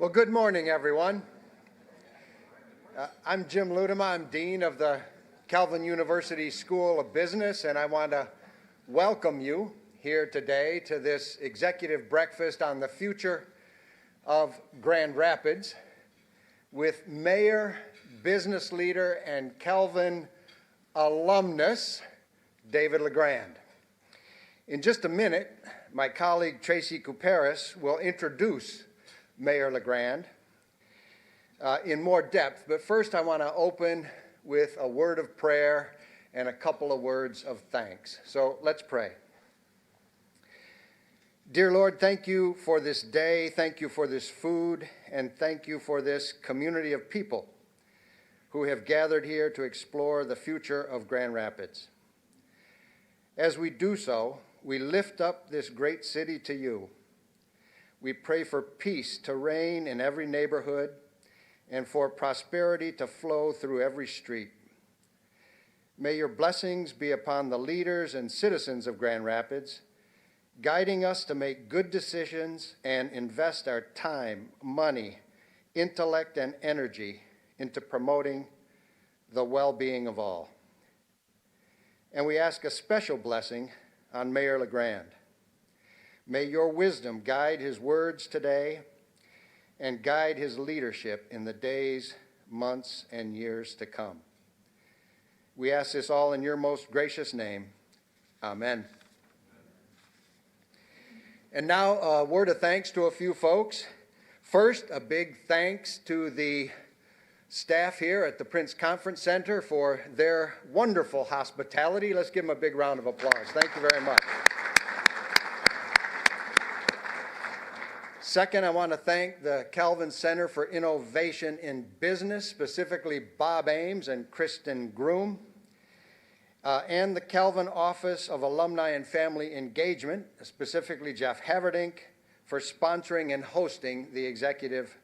Well, good morning, everyone. I'm Jim Ludema. I'm Dean of the Calvin University School of Business, and I want to welcome you here today to this executive breakfast on the future of Grand Rapids with mayor, business leader, and Calvin alumnus, David LeGrand. In just a minute, my colleague Tracy Kuparis will introduce Mayor LeGrand in more depth, but first I want to open with a word of prayer and a couple of words of thanks. So let's pray. Dear Lord, thank you for this day, thank you for this food, and thank you for this community of people who have gathered here to explore the future of Grand Rapids. As we do so, we lift up this great city to you. We pray for peace to reign in every neighborhood and for prosperity to flow through every street. May your blessings be upon the leaders and citizens of Grand Rapids, guiding us to make good decisions and invest our time, money, intellect, and energy into promoting the well-being of all. And we ask a special blessing on Mayor LeGrand. May your wisdom guide his words today and guide his leadership in the days, months, and years to come. We ask this all in your most gracious name. Amen. And now a word of thanks to a few folks. First, a big thanks to the staff here at the Prince Conference Center for their wonderful hospitality. Let's give them a big round of applause. Thank you very much. Second, I want to thank the Calvin Center for Innovation in Business, specifically Bob Ames and Kristen Groom, and the Calvin Office of Alumni and Family Engagement, specifically Jeff Haverdink, for sponsoring and hosting the Executive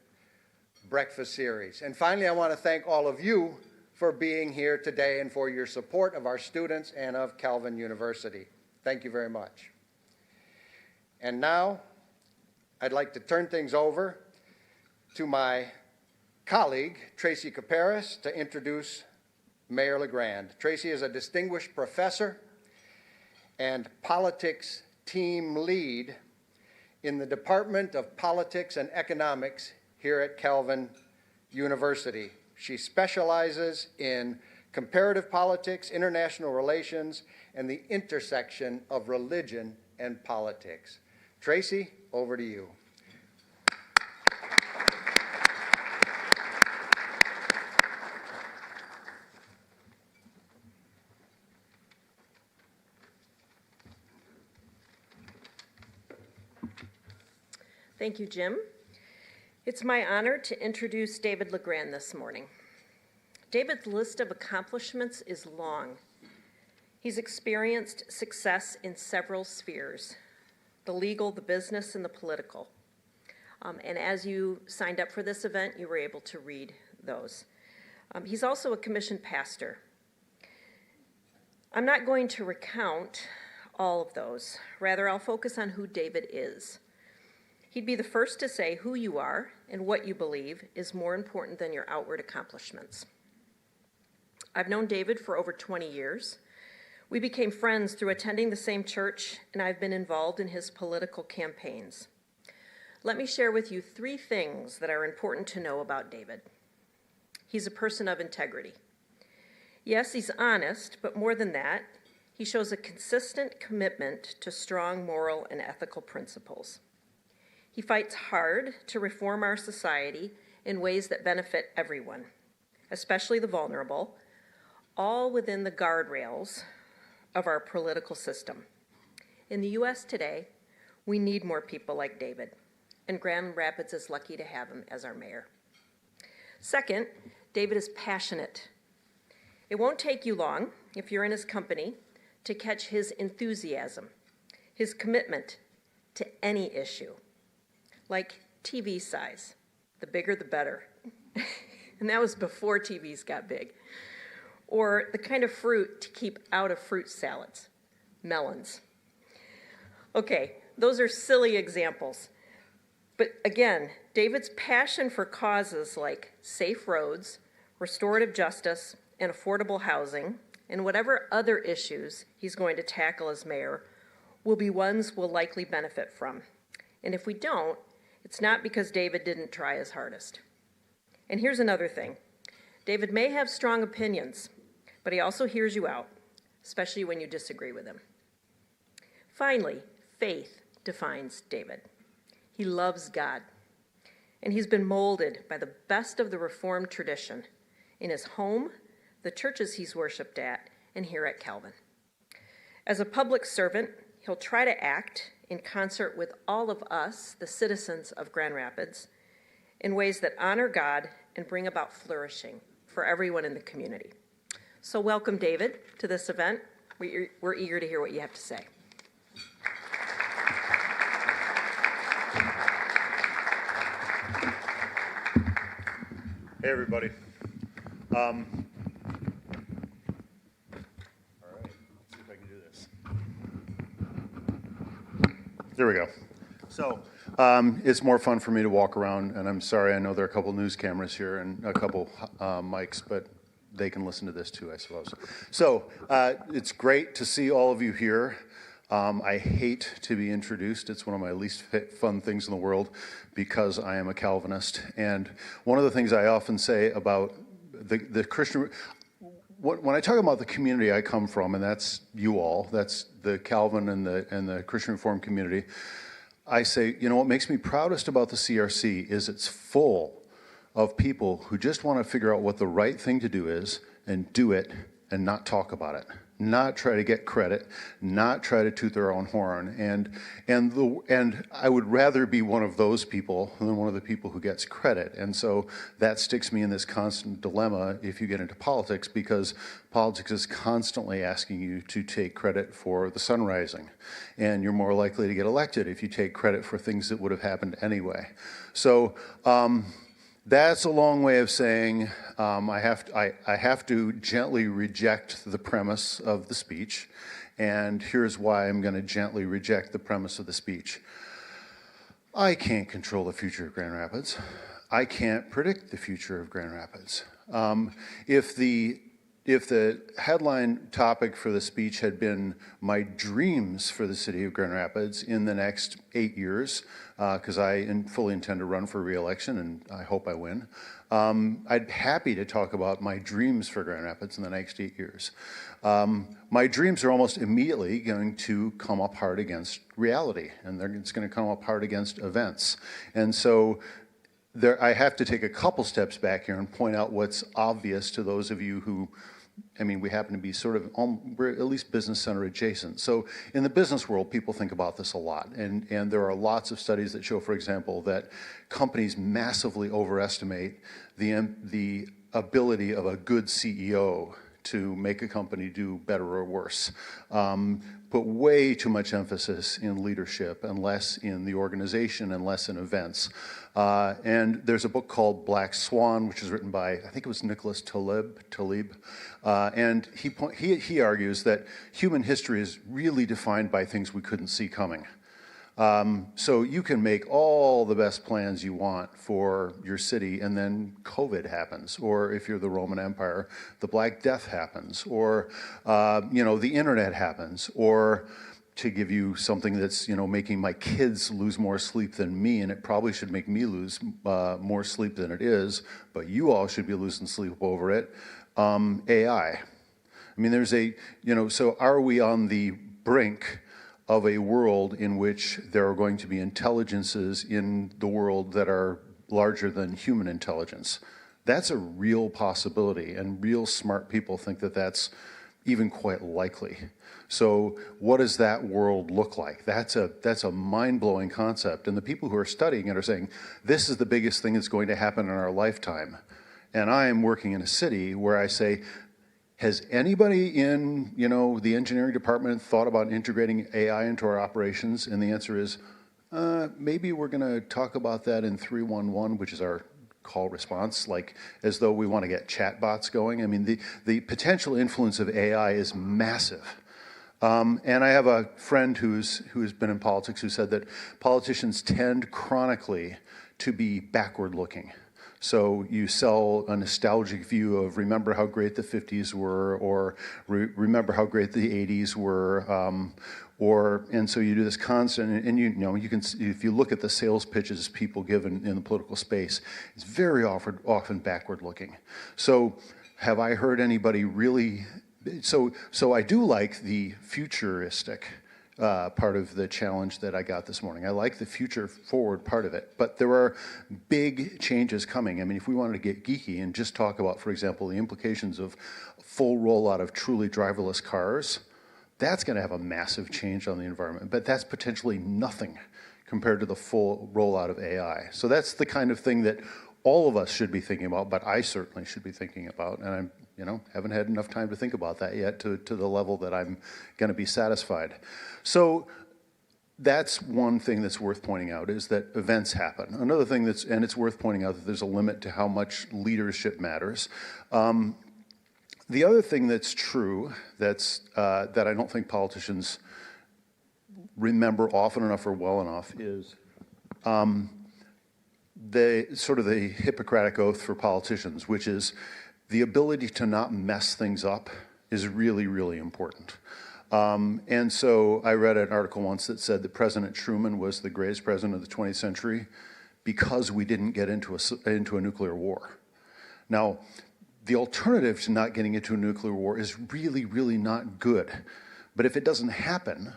Breakfast Series. And finally, I want to thank all of you for being here today and for your support of our students and of Calvin University. Thank you very much. And now, I'd like to turn things over to my colleague, Tracy Kuparis, to introduce Mayor LeGrand. Tracy is a distinguished professor and politics team lead in the Department of Politics and Economics here at Calvin University. She specializes in comparative politics, international relations, and the intersection of religion and politics. Tracy, over to you. Thank you, Jim. It's my honor to introduce David LeGrand this morning. David's list of accomplishments is long. He's experienced success in several spheres: the legal, the business, and the political. And as you signed up for this event, you were able to read those. He's also a commissioned pastor. I'm not going to recount all of those. Rather, I'll focus on who David is. He'd be the first to say who you are and what you believe is more important than your outward accomplishments. I've known David for over 20 years. We became friends through attending the same church, and I've been involved in his political campaigns. Let me share with you 3 things that are important to know about David. He's a person of integrity. Yes, he's honest, but more than that, he shows a consistent commitment to strong moral and ethical principles. He fights hard to reform our society in ways that benefit everyone, especially the vulnerable, all within the guardrails of our political system. In the U.S. today, we need more people like David, and Grand Rapids is lucky to have him as our mayor. Second, David is passionate. It won't take you long, if you're in his company, to catch his enthusiasm, his commitment to any issue, like TV size. The bigger, the better. And that was before TVs got big. Or the kind of fruit to keep out of fruit salads, melons. Okay, those are silly examples. But again, David's passion for causes like safe roads, restorative justice, and affordable housing, and whatever other issues he's going to tackle as mayor, will be ones we'll likely benefit from. And if we don't, it's not because David didn't try his hardest. And here's another thing. David may have strong opinions, but he also hears you out, especially when you disagree with him. Finally, faith defines David. He loves God, and he's been molded by the best of the Reformed tradition in his home, the churches he's worshiped at, and here at Calvin. As a public servant, he'll try to act in concert with all of us, the citizens of Grand Rapids, in ways that honor God and bring about flourishing for everyone in the community. So welcome, David, to this event. We're eager to hear what you have to say. Hey, everybody. All right, let's see if I can do this. There we go. So it's more fun for me to walk around, and I'm sorry, I know there are a couple news cameras here and a couple mics, but they can listen to this too, I suppose. So it's great to see all of you here. I hate to be introduced. It's one of my least fun things in the world because I am a Calvinist. And one of the things I often say about the Christian, when I talk about the community I come from, and that's you all, that's the Calvin and the Christian Reformed community, I say, you know, what makes me proudest about the CRC is it's full of people who just want to figure out what the right thing to do is and do it and not talk about it. Not try to get credit, not try to toot their own horn, and I would rather be one of those people than one of the people who gets credit. And so that sticks me in this constant dilemma if you get into politics, because politics is constantly asking you to take credit for the sun rising, and you're more likely to get elected if you take credit for things that would have happened anyway. So. That's a long way of saying I have to gently reject the premise of the speech, and here's why I'm going to gently reject the premise of the speech. I can't control the future of Grand Rapids. I can't predict the future of Grand Rapids. If the headline topic for the speech had been my dreams for the city of Grand Rapids in the next 8 years, because I fully intend to run for re-election and I hope I win, I'd be happy to talk about my dreams for Grand Rapids in the next 8 years. My dreams are almost immediately going to come up hard against reality, and it's going to come up hard against events. And so I have to take a couple steps back here and point out what's obvious to those of you who, I mean, we happen to be sort of, we're at least business center adjacent. So in the business world, people think about this a lot. And there are lots of studies that show, for example, that companies massively overestimate the ability of a good CEO to make a company do better or worse. Put way too much emphasis in leadership and less in the organization and less in events. And there's a book called Black Swan, which is written by, I think it was Nicholas Taleb, and he argues that human history is really defined by things we couldn't see coming. So you can make all the best plans you want for your city, and then COVID happens, or if you're the Roman Empire, the Black Death happens, or the internet happens, or to give you something that's making my kids lose more sleep than me, and it probably should make me lose more sleep than it is, but you all should be losing sleep over it. AI. I mean, there's so are we on the brink of a world in which there are going to be intelligences in the world that are larger than human intelligence? That's a real possibility, and real smart people think that that's even quite likely. So what does that world look like? That's a mind-blowing concept, and the people who are studying it are saying, this is the biggest thing that's going to happen in our lifetime. And I am working in a city where I say, has anybody in the engineering department thought about integrating AI into our operations? And the answer is, maybe we're going to talk about that in 311, which is our call response, like as though we want to get chatbots going. I mean, the potential influence of AI is massive. And I have a friend who's been in politics who said that politicians tend chronically to be backward-looking. So you sell a nostalgic view of remember how great the 50s were, or remember how great the 80s were, and so you do this constant, and you know, you can, if you look at the sales pitches people give in the political space, it's very often backward-looking. So have I heard anybody really? So I do like the futuristic part of the challenge that I got this morning. I like the future forward part of it, but there are big changes coming. I mean, if we wanted to get geeky and just talk about, for example, the implications of full rollout of truly driverless cars, that's going to have a massive change on the environment, but that's potentially nothing compared to the full rollout of AI. So that's the kind of thing that all of us should be thinking about, but I certainly should be thinking about, and I'm, you know, haven't had enough time to think about that yet to the level that I'm going to be satisfied. So that's one thing that's worth pointing out, is that events happen. Another thing and it's worth pointing out that there's a limit to how much leadership matters. The other thing that's true that I don't think politicians remember often enough or well enough is the sort of the Hippocratic oath for politicians, which is the ability to not mess things up is really, really important. And so I read an article once that said that President Truman was the greatest president of the 20th century because we didn't get into a nuclear war. Now, the alternative to not getting into a nuclear war is really, really not good. But if it doesn't happen,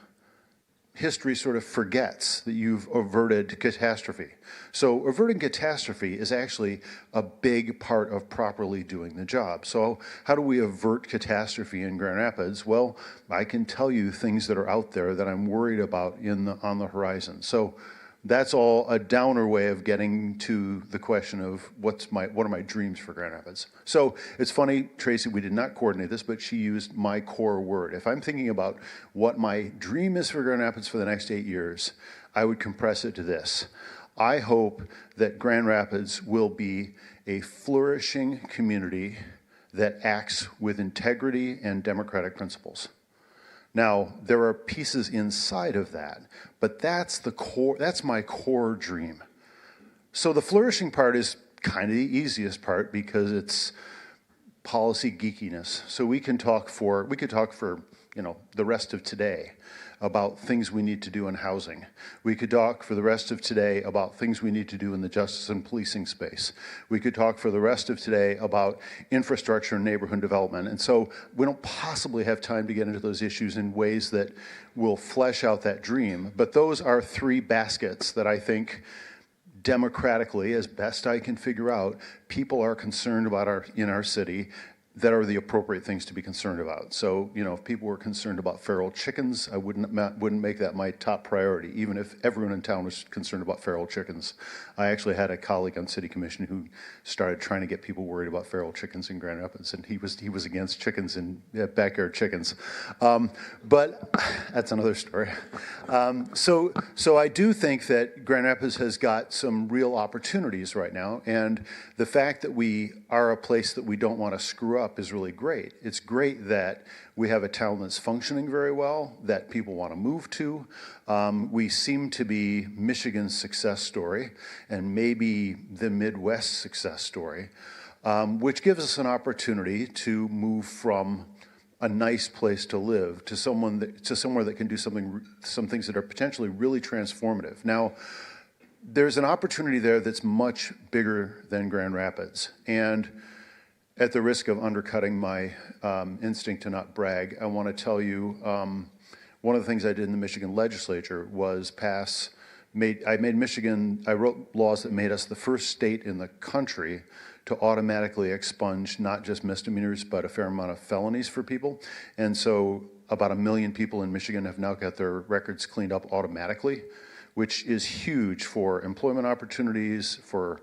history sort of forgets that you've averted catastrophe. So averting catastrophe is actually a big part of properly doing the job. So how do we avert catastrophe in Grand Rapids? Well, I can tell you things that are out there that I'm worried about on the horizon. So that's all a downer way of getting to the question of what are my dreams for Grand Rapids. So it's funny, Tracy, we did not coordinate this, but she used my core word. If I'm thinking about what my dream is for Grand Rapids for the next 8 years, I would compress it to this. I hope that Grand Rapids will be a flourishing community that acts with integrity and democratic principles. Now, there are pieces inside of that, but that's the core, that's my core dream. So the flourishing part is kind of the easiest part because it's policy geekiness. So we could talk for, you know, the rest of today about things we need to do in housing. We could talk for the rest of today about things we need to do in the justice and policing space. We could talk for the rest of today about infrastructure and neighborhood development. And so we don't possibly have time to get into those issues in ways that will flesh out that dream. But those are three baskets that I think democratically, as best I can figure out, people are concerned about in our city that are the appropriate things to be concerned about. So, you know, if people were concerned about feral chickens, I wouldn't make that my top priority, even if everyone in town was concerned about feral chickens. I actually had a colleague on city commission who started trying to get people worried about feral chickens in Grand Rapids, and he was against chickens and backyard chickens. But that's another story. So I do think that Grand Rapids has got some real opportunities right now, and the fact that we are a place that we don't want to screw up is really great. It's great that we have a town that's functioning very well, that people want to move to. We seem to be Michigan's success story and maybe the Midwest success story, which gives us an opportunity to move from a nice place to live to somewhere that can do some things that are potentially really transformative. Now, there's an opportunity there that's much bigger than Grand Rapids, and at the risk of undercutting my instinct to not brag, I want to tell you one of the things I did in the Michigan legislature was I wrote laws that made us the first state in the country to automatically expunge not just misdemeanors, but a fair amount of felonies for people. And so about 1 million people in Michigan have now got their records cleaned up automatically, which is huge for employment opportunities, for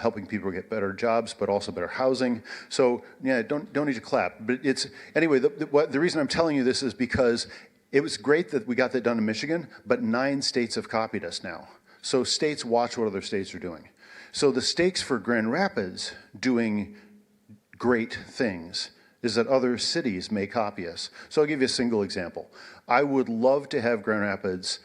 helping people get better jobs, but also better housing. So yeah, don't need to clap. But anyway, the reason I'm telling you this is because it was great that we got that done in Michigan, but 9 states have copied us now. So states watch what other states are doing. So the stakes for Grand Rapids doing great things is that other cities may copy us. So I'll give you a single example. I would love to have Grand Rapids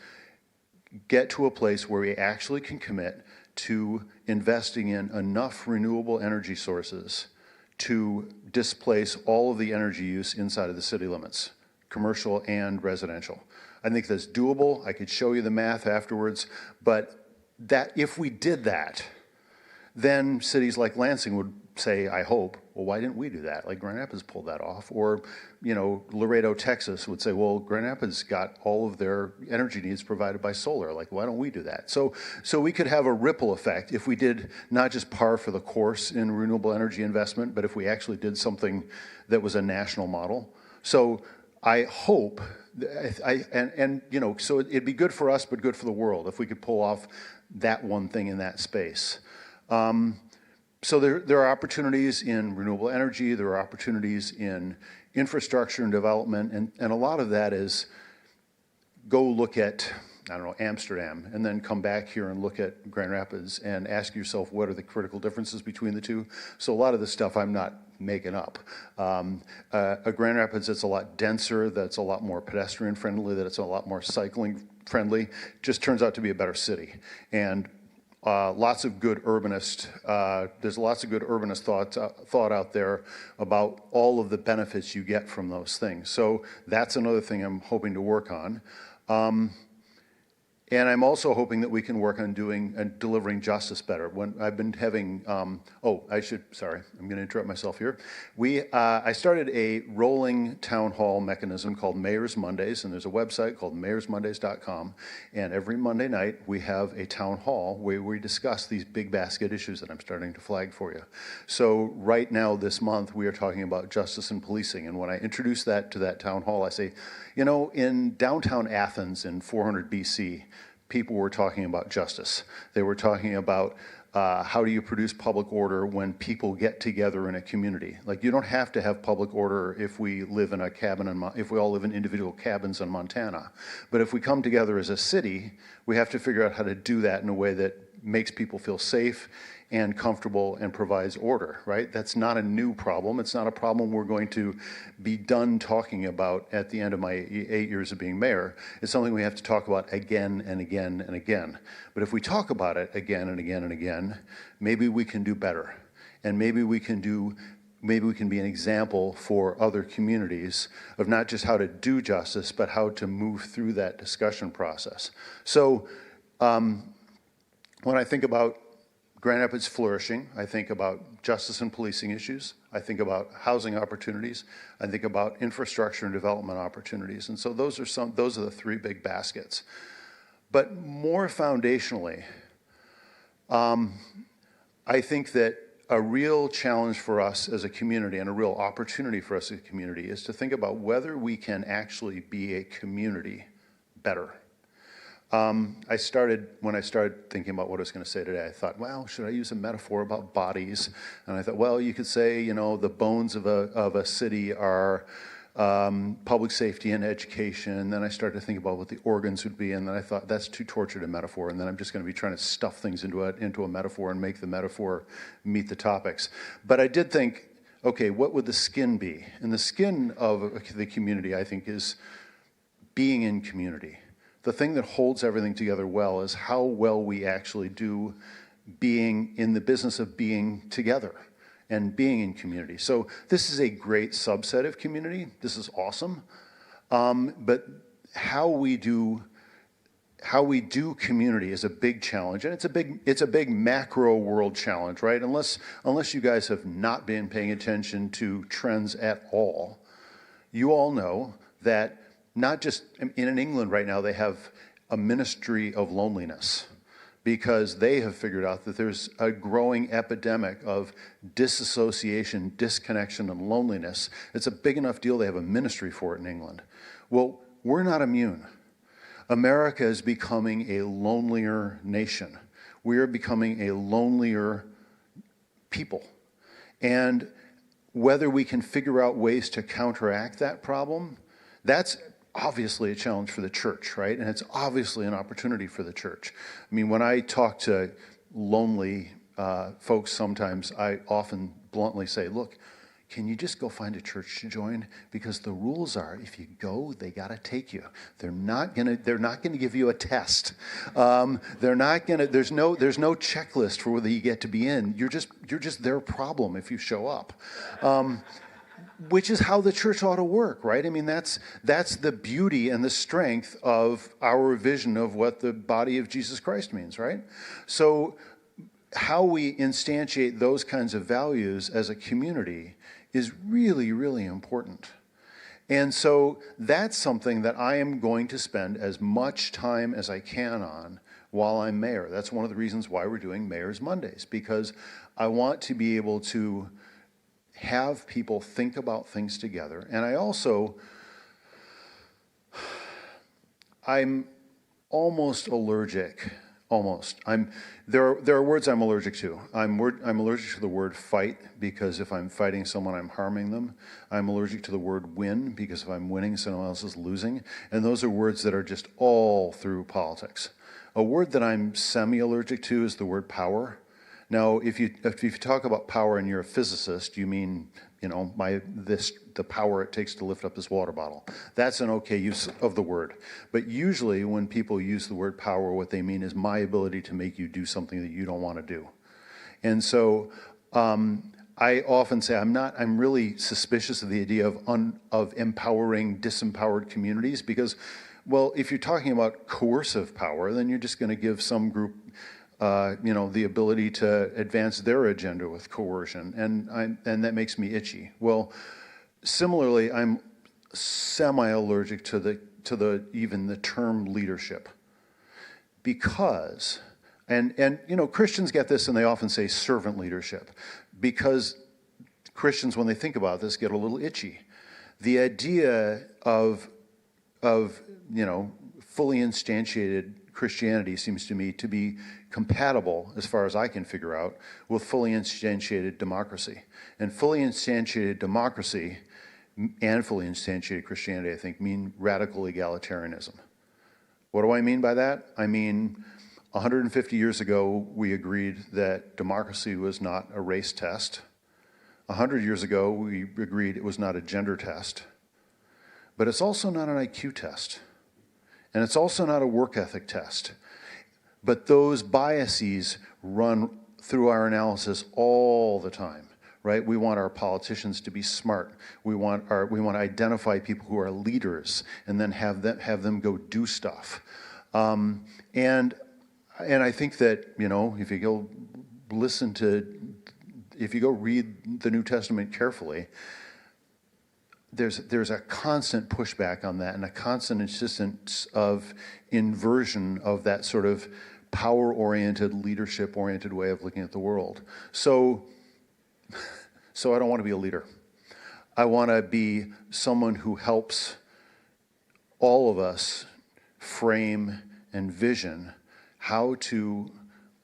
get to a place where we actually can commit to investing in enough renewable energy sources to displace all of the energy use inside of the city limits, commercial and residential. I think that's doable. I could show you the math afterwards, but that if we did that, then cities like Lansing would say, I hope, well, why didn't we do that? Like Grand Rapids pulled that off. Or, you know, Laredo, Texas would say, well, Grand Rapids got all of their energy needs provided by solar. Like, why don't we do that? So we could have a ripple effect if we did not just par for the course in renewable energy investment, but if we actually did something that was a national model. So I hope, you know, so it'd be good for us, but good for the world if we could pull off that one thing in that space. So there are opportunities in renewable energy, there are opportunities in infrastructure and development, and a lot of that is go look at, I don't know, Amsterdam, and then come back here and look at Grand Rapids and ask yourself what are the critical differences between the two. So a lot of this stuff I'm not making up. A Grand Rapids that's a lot denser, that's a lot more pedestrian friendly, that it's a lot more cycling friendly, just turns out to be a better city. And lots of good urbanist, there's lots of good urbanist thought out there about all of the benefits you get from those things. So that's another thing I'm hoping to work on. And I'm also hoping that we can work on doing and delivering justice better. When I've been having, sorry, I'm going to interrupt myself here. I started a rolling town hall mechanism called Mayor's Mondays, and there's a website called mayorsmondays.com. And every Monday night we have a town hall where we discuss these big basket issues that I'm starting to flag for you. So right now this month we are talking about justice and policing. And when I introduce that to that town hall, I say, you know, in downtown Athens in 400 BC, people were talking about justice. They were talking about how do you produce public order when people get together in a community. Like, you don't have to have public order if we live in a cabin, if we all live in individual cabins in Montana. But if we come together as a city, we have to figure out how to do that in a way that makes people feel safe and comfortable and provides order, right? That's not a new problem. It's not a problem we're going to be done talking about at the end of my 8 years of being mayor. It's something we have to talk about again and again and again. But if we talk about it again and again and again, maybe we can do better. And maybe we can be an example for other communities of not just how to do justice, but how to move through that discussion process. So when I think about Grand Rapids flourishing, I think about justice and policing issues. I think about housing opportunities. I think about infrastructure and development opportunities. And so those are the three big baskets. But more foundationally, I think that a real challenge for us as a community and a real opportunity for us as a community is to think about whether we can actually be a community better. When I started thinking about what I was going to say today, I thought, well, should I use a metaphor about bodies? And I thought, well, you could say, you know, the bones of a city are public safety and education. And then I started to think about what the organs would be, and then I thought, that's too tortured a metaphor, and then I'm just going to be trying to stuff things into a metaphor and make the metaphor meet the topics. But I did think, okay, what would the skin be? And the skin of the community, I think, is being in community. The thing that holds everything together well is how well we actually do being in the business of being together and being in community. So this is a great subset of community. This is awesome. But how we do community is a big challenge, and it's a big macro world challenge, right? Unless you guys have not been paying attention to trends at all, you all know that not just in England right now, they have a ministry of loneliness because they have figured out that there's a growing epidemic of disassociation, disconnection, and loneliness. It's a big enough deal they have a ministry for it in England. Well, we're not immune. America is becoming a lonelier nation. We are becoming a lonelier people. And whether we can figure out ways to counteract that problem, that's obviously a challenge for the church, right? And it's obviously an opportunity for the church. I mean, when I talk to lonely folks sometimes, I often bluntly say, look, can you just go find a church to join? Because the rules are, if you go, they got to take you. They're not gonna give you a test. There's no checklist for whether you get to be in. You're just their problem if you show up. Which is how the church ought to work, right? I mean, that's the beauty and the strength of our vision of what the body of Jesus Christ means, right? So how we instantiate those kinds of values as a community is really, really important. And so that's something that I am going to spend as much time as I can on while I'm mayor. That's one of the reasons why we're doing Mayor's Mondays, because I want to be able to have people think about things together. And I'm almost allergic. There are words I'm allergic to. I'm allergic to the word fight, because if I'm fighting someone, I'm harming them. I'm allergic to the word win, because if I'm winning, someone else is losing. And those are words that are just all through politics. A word that I'm semi-allergic to is the word power. Now, if you talk about power and you're a physicist, you mean, the power it takes to lift up this water bottle. That's an okay use of the word. But usually when people use the word power, what they mean is my ability to make you do something that you don't want to do. And so I often say I'm really suspicious of the idea of empowering disempowered communities, because, well, if you're talking about coercive power, then you're just going to give some group the ability to advance their agenda with coercion, and that makes me itchy. Well, similarly, I'm semi-allergic to even the term leadership, because, and Christians get this, and they often say servant leadership, because Christians, when they think about this, get a little itchy. The idea of fully instantiated Christianity seems to me to be compatible, as far as I can figure out, with fully instantiated democracy. And fully instantiated democracy and fully instantiated Christianity, I think, mean radical egalitarianism. What do I mean by that? I mean, 150 years ago, we agreed that democracy was not a race test. 100 years ago, we agreed it was not a gender test. But it's also not an IQ test. And it's also not a work ethic test. But those biases run through our analysis all the time, right? We want our politicians to be smart. We want to identify people who are leaders and then have them go do stuff. And I think that, if you go read the New Testament carefully, there's a constant pushback on that and a constant insistence of inversion of that sort of power-oriented, leadership-oriented way of looking at the world. So I don't want to be a leader. I want to be someone who helps all of us frame and vision how to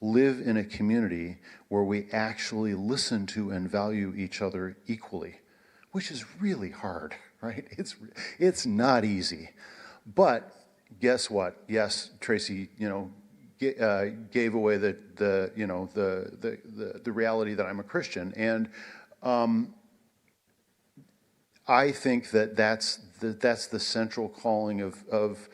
live in a community where we actually listen to and value each other equally, which is really hard, right? It's not easy. But guess what? Yes, Tracy, gave away the reality that I'm a Christian, and I think that's the central calling of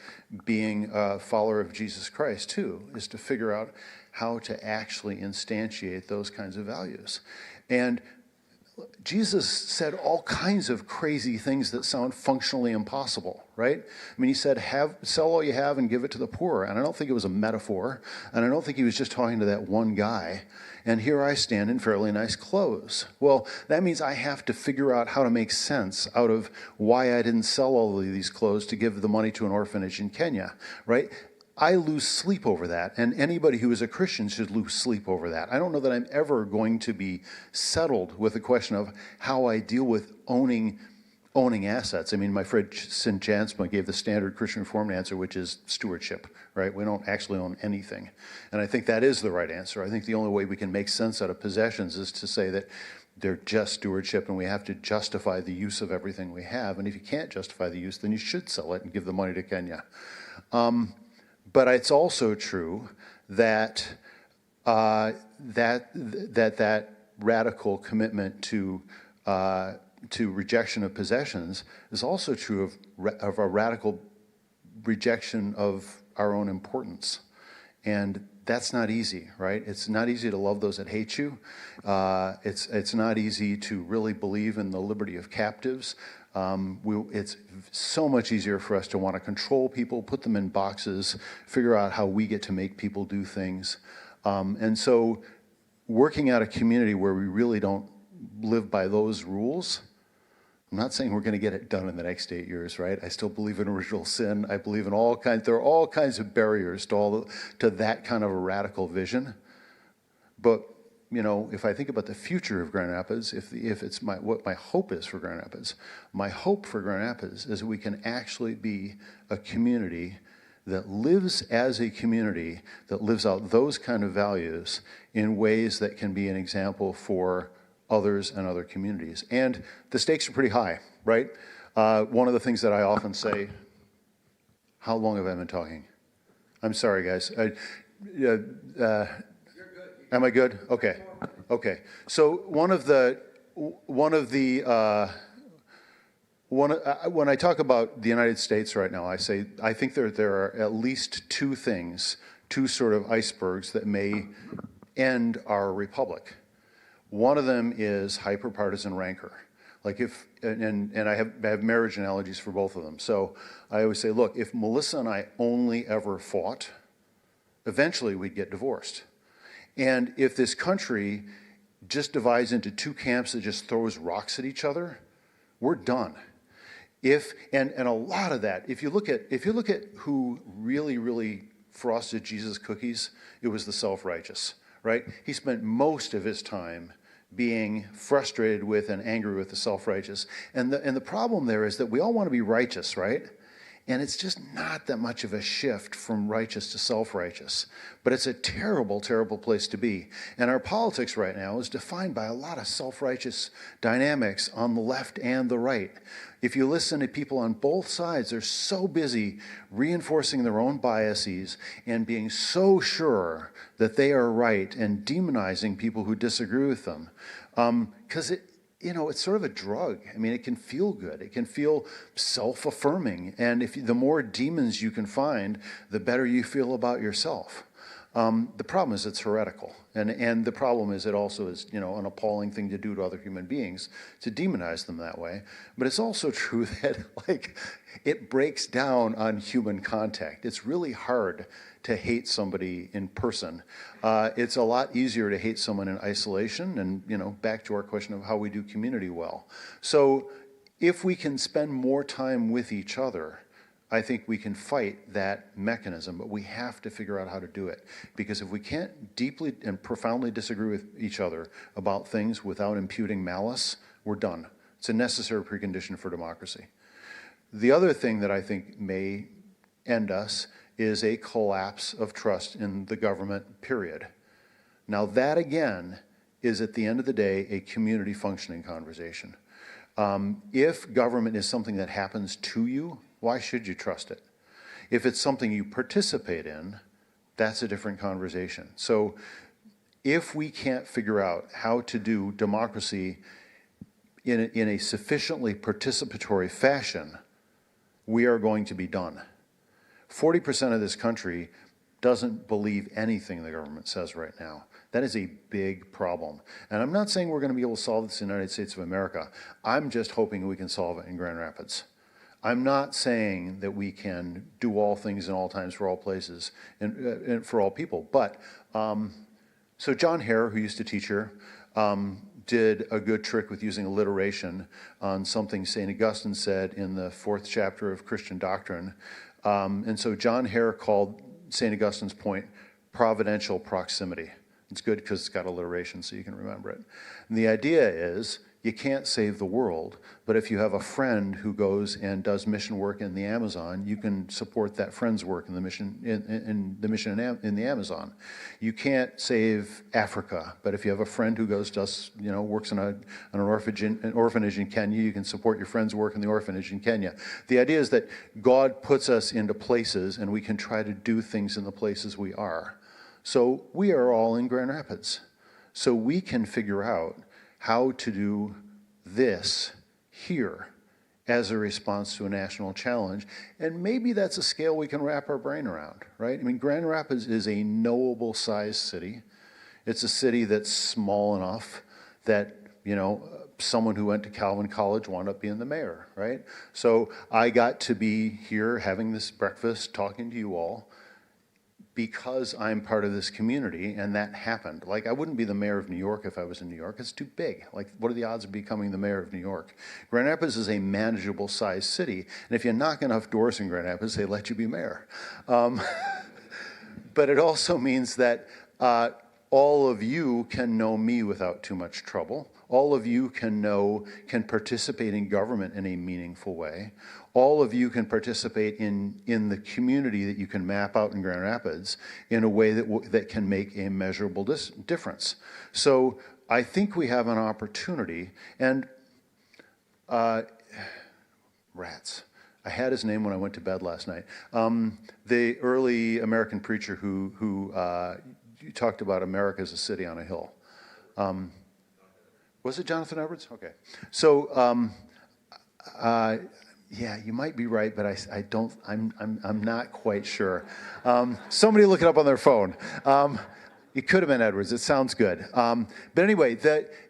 being a follower of Jesus Christ too, is to figure out how to actually instantiate those kinds of values. And Jesus said all kinds of crazy things that sound functionally impossible, right? I mean, he said, sell all you have and give it to the poor. And I don't think it was a metaphor. And I don't think he was just talking to that one guy. And here I stand in fairly nice clothes. Well, that means I have to figure out how to make sense out of why I didn't sell all of these clothes to give the money to an orphanage in Kenya, right? I lose sleep over that, and anybody who is a Christian should lose sleep over that. I don't know that I'm ever going to be settled with the question of how I deal with owning assets. I mean, my friend St. Jansma gave the standard Christian Reformed answer, which is stewardship, right? We don't actually own anything. And I think that is the right answer. I think the only way we can make sense out of possessions is to say that they're just stewardship, and we have to justify the use of everything we have. And if you can't justify the use, then you should sell it and give the money to Kenya. But it's also true that that radical commitment to to rejection of possessions is also true of a radical rejection of our own importance. And that's not easy, right? It's not easy to love those that hate you. It's not easy to really believe in the liberty of captives. It's so much easier for us to want to control people, put them in boxes, figure out how we get to make people do things. And so working out a community where we really don't live by those rules, I'm not saying we're going to get it done in the next 8 years, right? I still believe in original sin. I believe in there are all kinds of barriers to that kind of a radical vision. But, you know, if I think about the future of Grand Rapids, if it's what my hope is for Grand Rapids, my hope for Grand Rapids is that we can actually be a community that lives as a community, that lives out those kind of values in ways that can be an example for others and other communities. And the stakes are pretty high, right? One of the things that I often say, how long have I been talking? I'm sorry, guys. You're good. Am I good? Okay. Okay. So when I talk about the United States right now, I say I think there are at least two sort of icebergs that may end our republic. One of them is hyperpartisan rancor. Like and I have marriage analogies for both of them. So I always say, look, if Melissa and I only ever fought, eventually we'd get divorced. And if this country just divides into two camps that just throws rocks at each other, we're done. And a lot of that, if you look at who really frosted Jesus' cookies, it was the self-righteous, right? He spent most of his time being frustrated with and angry with the self-righteous. And the problem there is that we all want to be righteous, right? And it's just not that much of a shift from righteous to self-righteous. But it's a terrible, terrible place to be. And our politics right now is defined by a lot of self-righteous dynamics on the left and the right. If you listen to people on both sides, they're so busy reinforcing their own biases and being so sure that they are right and demonizing people who disagree with them. Because it's sort of a drug. I mean, it can feel good. It can feel self-affirming. And the more demons you can find, the better you feel about yourself. The problem is it's heretical. And the problem is it also is, an appalling thing to do to other human beings, to demonize them that way. But it's also true that, it breaks down on human contact. It's really hard to hate somebody in person. It's a lot easier to hate someone in isolation, and back to our question of how we do community well. So if we can spend more time with each other, I think we can fight that mechanism, but we have to figure out how to do it. Because if we can't deeply and profoundly disagree with each other about things without imputing malice, we're done. It's a necessary precondition for democracy. The other thing that I think may end us is a collapse of trust in the government, period. Now that, again, is at the end of the day a community functioning conversation. If government is something that happens to you, why should you trust it? If it's something you participate in, that's a different conversation. So if we can't figure out how to do democracy in a sufficiently participatory fashion, we are going to be done. 40% of this country doesn't believe anything the government says right now. That is a big problem. And I'm not saying we're going to be able to solve this in the United States of America. I'm just hoping we can solve it in Grand Rapids. I'm not saying that we can do all things in all times for all places and for all people. But so John Hare, who used to teach here, did a good trick with using alliteration on something St. Augustine said in the 4th chapter of Christian Doctrine. And so John Hare called St. Augustine's point providential proximity. It's good because it's got alliteration so you can remember it. And the idea is you can't save the world, but if you have a friend who goes and does mission work in the Amazon, you can support that friend's work in the mission in the Amazon. You can't save Africa, but if you have a friend who works in an orphanage in Kenya, you can support your friend's work in the orphanage in Kenya. The idea is that God puts us into places, and we can try to do things in the places we are. So we are all in Grand Rapids, so we can figure out how to do this here as a response to a national challenge. And maybe that's a scale we can wrap our brain around, right? I mean, Grand Rapids is a knowable sized city. It's a city that's small enough that, someone who went to Calvin College wound up being the mayor, right? So I got to be here having this breakfast, talking to you all, because I'm part of this community, and that happened. Like, I wouldn't be the mayor of New York if I was in New York. It's too big. Like, what are the odds of becoming the mayor of New York? Grand Rapids is a manageable sized city, and if you knock enough doors in Grand Rapids, they let you be mayor. But it also means that all of you can know me without too much trouble. All of you can participate in government in a meaningful way. All of you can participate in the community that you can map out in Grand Rapids in a way that can make a measurable difference. So I think we have an opportunity, and rats. I had his name when I went to bed last night. The early American preacher who talked about America as a city on a hill. Was it Jonathan Edwards? Okay. So, yeah, you might be right, but I'm not quite sure. Somebody look it up on their phone. It could have been Edwards. It sounds good. But anyway,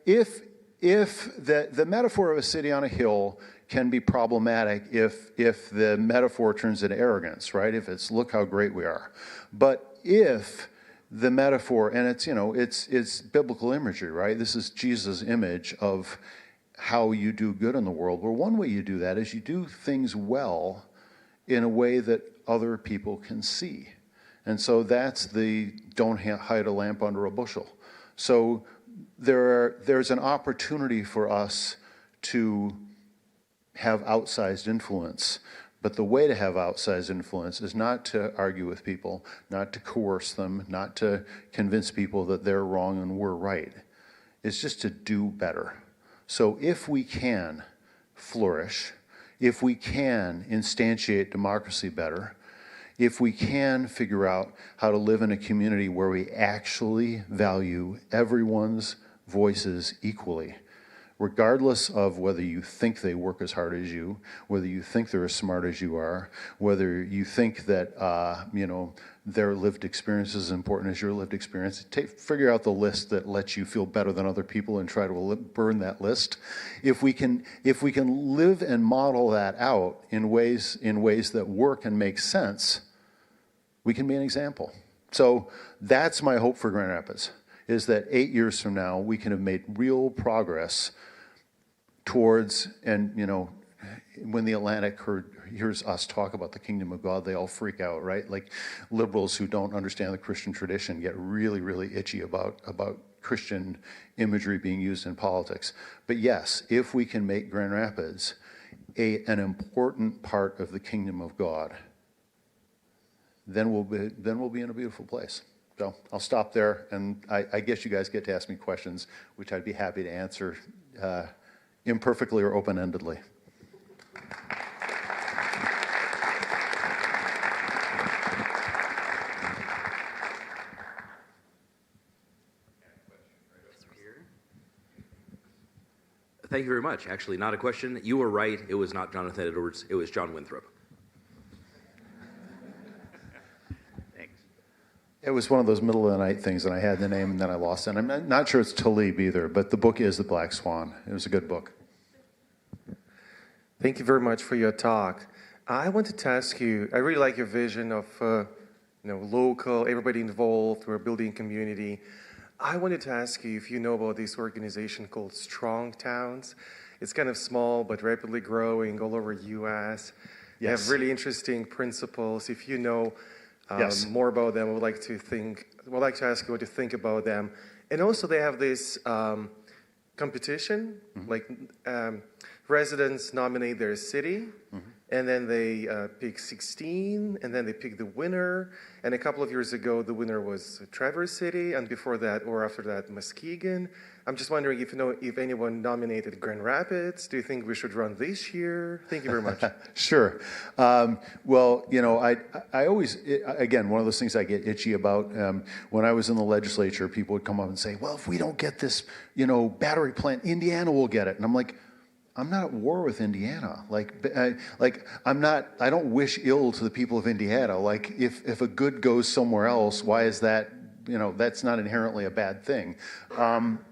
if the metaphor of a city on a hill can be problematic if the metaphor turns into arrogance, right? If it's look how great we are. But if the metaphor, and it's biblical imagery, right? This is Jesus' image of how you do good in the world. Well, one way you do that is you do things well in a way that other people can see. And so that's the don't hide a lamp under a bushel. So there's an opportunity for us to have outsized influence. But the way to have outsized influence is not to argue with people, not to coerce them, not to convince people that they're wrong and we're right. It's just to do better. So if we can flourish, if we can instantiate democracy better, if we can figure out how to live in a community where we actually value everyone's voices equally, regardless of whether you think they work as hard as you, whether you think they're as smart as you are, whether you think that their lived experience is as important as your lived experience. Figure out the list that lets you feel better than other people and try to burn that list. If we can live and model that out in ways that work and make sense, we can be an example. So that's my hope for Grand Rapids, is that 8 years from now, we can have made real progress towards, and when the Atlantic hears us talk about the kingdom of God, they all freak out, right? Like liberals who don't understand the Christian tradition get really, really itchy about Christian imagery being used in politics. But yes, if we can make Grand Rapids an important part of the kingdom of God, then we'll be in a beautiful place. So I'll stop there, and I guess you guys get to ask me questions, which I'd be happy to answer imperfectly or open-endedly. Thank you very much. Actually, not a question. You were right. It was not Jonathan Edwards. It was John Winthrop. It was one of those middle of the night things, and I had the name and then I lost it. And I'm not sure it's Talib either, but the book is The Black Swan. It was a good book. Thank you very much for your talk. I wanted to ask you, I really like your vision of local, everybody involved, we're building community. I wanted to ask you if you know about this organization called Strong Towns. It's kind of small but rapidly growing all over the U.S. They have really interesting principles. If you know more about them, I would like to ask you what you think about them. And also they have this competition, like residents nominate their city, and then they pick 16, and then they pick the winner. And a couple of years ago, the winner was Traverse City, and before that, or after that, Muskegon. I'm just wondering if anyone nominated Grand Rapids. Do you think we should run this year? Thank you very much. Sure. Well, I always, again, one of those things I get itchy about, when I was in the legislature, people would come up and say, well, if we don't get this, battery plant, Indiana will get it. And I'm like, I'm not at war with Indiana. I don't wish ill to the people of Indiana. Like, if a good goes somewhere else, why is that? That's not inherently a bad thing.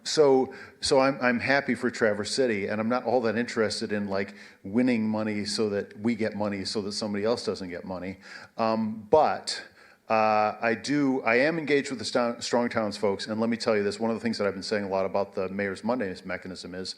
So I'm happy for Traverse City, and I'm not all that interested in like winning money so that we get money so that somebody else doesn't get money. But I am engaged with the Strong Towns folks, and let me tell you this, one of the things that I've been saying a lot about the Mayor's Mondays mechanism is,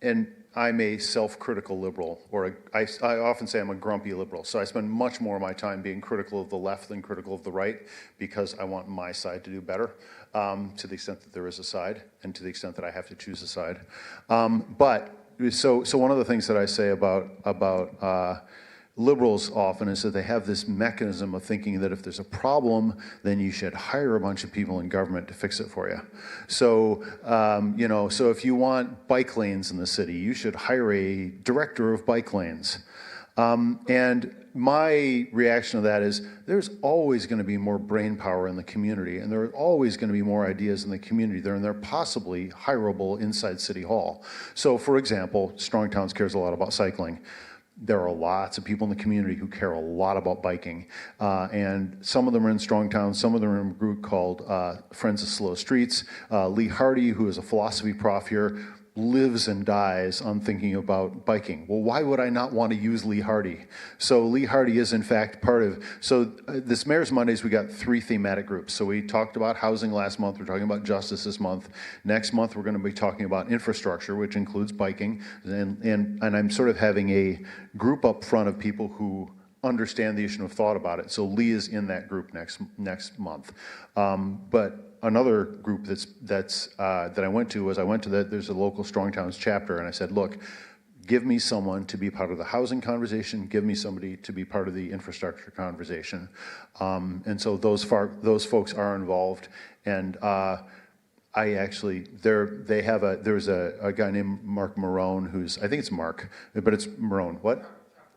and I'm a self-critical liberal, or I often say I'm a grumpy liberal, so I spend much more of my time being critical of the left than critical of the right, because I want my side to do better, to the extent that there is a side, and to the extent that I have to choose a side. So one of the things that I say about liberals often is that they have this mechanism of thinking that if there's a problem, then you should hire a bunch of people in government to fix it for you. So, so if you want bike lanes in the city, you should hire a director of bike lanes. And my reaction to that is there's always going to be more brain power in the community, and there are always going to be more ideas in the community there, and they're possibly hireable inside City Hall. So, for example, Strong Towns cares a lot about cycling. There are lots of people in the community who care a lot about biking, and some of them are in Strong Towns, some of them are in a group called Friends of Slow Streets. Lee Hardy, who is a philosophy prof here, lives and dies on thinking about biking. Well, why would I not want to use Lee Hardy? So Lee Hardy is in fact part of, this Mayor's Mondays, we got 3 thematic groups. So we talked about housing last month, we're talking about justice this month. Next month, we're going to be talking about infrastructure, which includes biking. And I'm sort of having a group up front of people who understand the issue and have thought about it. So Lee is in that group next month. But another group that I went to there's a local Strong Towns chapter, and I said, look, give me someone to be part of the housing conversation, give me somebody to be part of the infrastructure conversation. And so those folks are involved, and there's a guy named Mark Marone I think it's Mark, but it's Marone. What?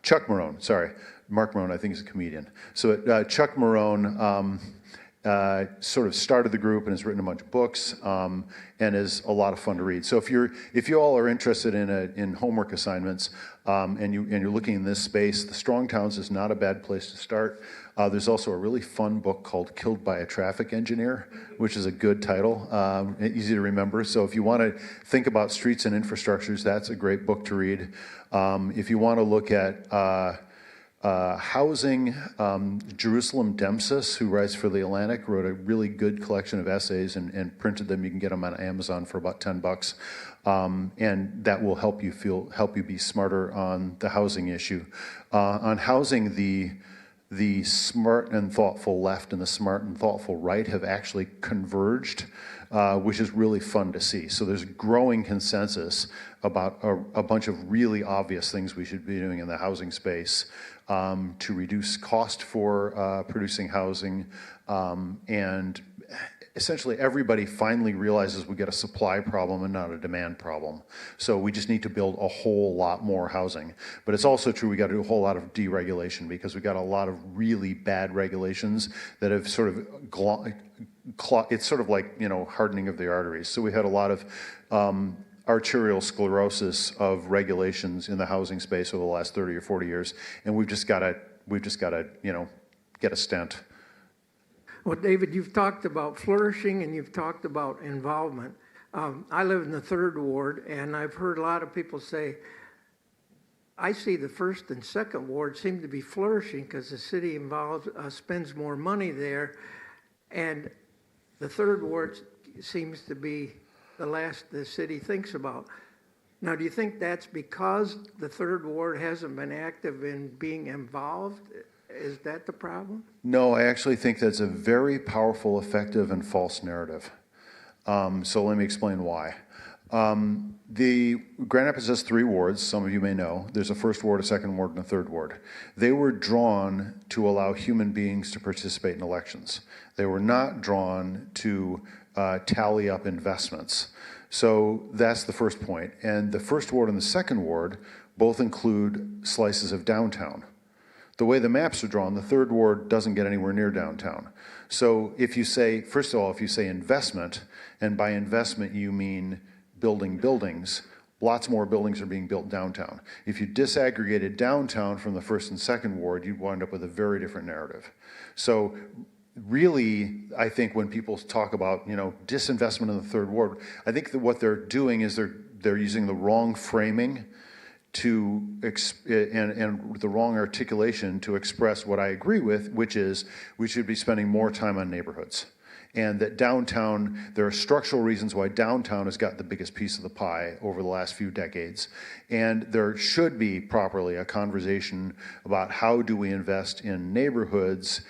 Chuck Marone, sorry. Mark Marone, I think, is a comedian. So Chuck Marone sort of started the group and has written a bunch of books, and is a lot of fun to read. So if you all are interested in homework assignments, and you're looking in this space, the Strong Towns is not a bad place to start. There's also a really fun book called Killed by a Traffic Engineer, which is a good title, easy to remember. So if you want to think about streets and infrastructures, that's a great book to read. If you want to look at housing, Jerusalem Dempsis, who writes for The Atlantic, wrote a really good collection of essays and printed them. You can get them on Amazon for about $10. And that will help you be smarter on the housing issue. On housing, the smart and thoughtful left and the smart and thoughtful right have actually converged, which is really fun to see. So there's growing consensus about a bunch of really obvious things we should be doing in the housing space to reduce cost for producing housing, and essentially everybody finally realizes we get a supply problem and not a demand problem. So we just need to build a whole lot more housing. But it's also true we got to do a whole lot of deregulation, because we got a lot of really bad regulations that have sort of it's sort of like, hardening of the arteries. So we had a lot of arterial sclerosis of regulations in the housing space over the last 30 or 40 years, and we've just got to get a stent. Well, David, you've talked about flourishing and you've talked about involvement. I live in the 3rd Ward, and I've heard a lot of people say, I see the 1st and 2nd Ward seem to be flourishing because the city spends more money there, and the 3rd Ward seems to be the last the city thinks about. Now, do you think that's because the 3rd Ward hasn't been active in being involved? Is that the problem? No, I actually think that's a very powerful, effective, and false narrative. So let me explain why. The Grand Rapids has 3 wards, some of you may know. There's a 1st Ward, a 2nd Ward, and a 3rd Ward. They were drawn to allow human beings to participate in elections. They were not drawn to tally up investments. So that's the first point. And the 1st Ward and the 2nd Ward both include slices of downtown. The way the maps are drawn, the 3rd Ward doesn't get anywhere near downtown. So if you say, first of all, if you say investment, and by investment you mean building buildings, lots more buildings are being built downtown. If you disaggregated downtown from the first and second ward, you'd wind up with a very different narrative. So really, I think when people talk about, disinvestment in the third ward, I think that what they're doing is they're using the wrong framing and the wrong articulation to express what I agree with, which is we should be spending more time on neighborhoods. And that downtown, there are structural reasons why downtown has got the biggest piece of the pie over the last few decades. And there should be properly a conversation about how do we invest in neighborhoods,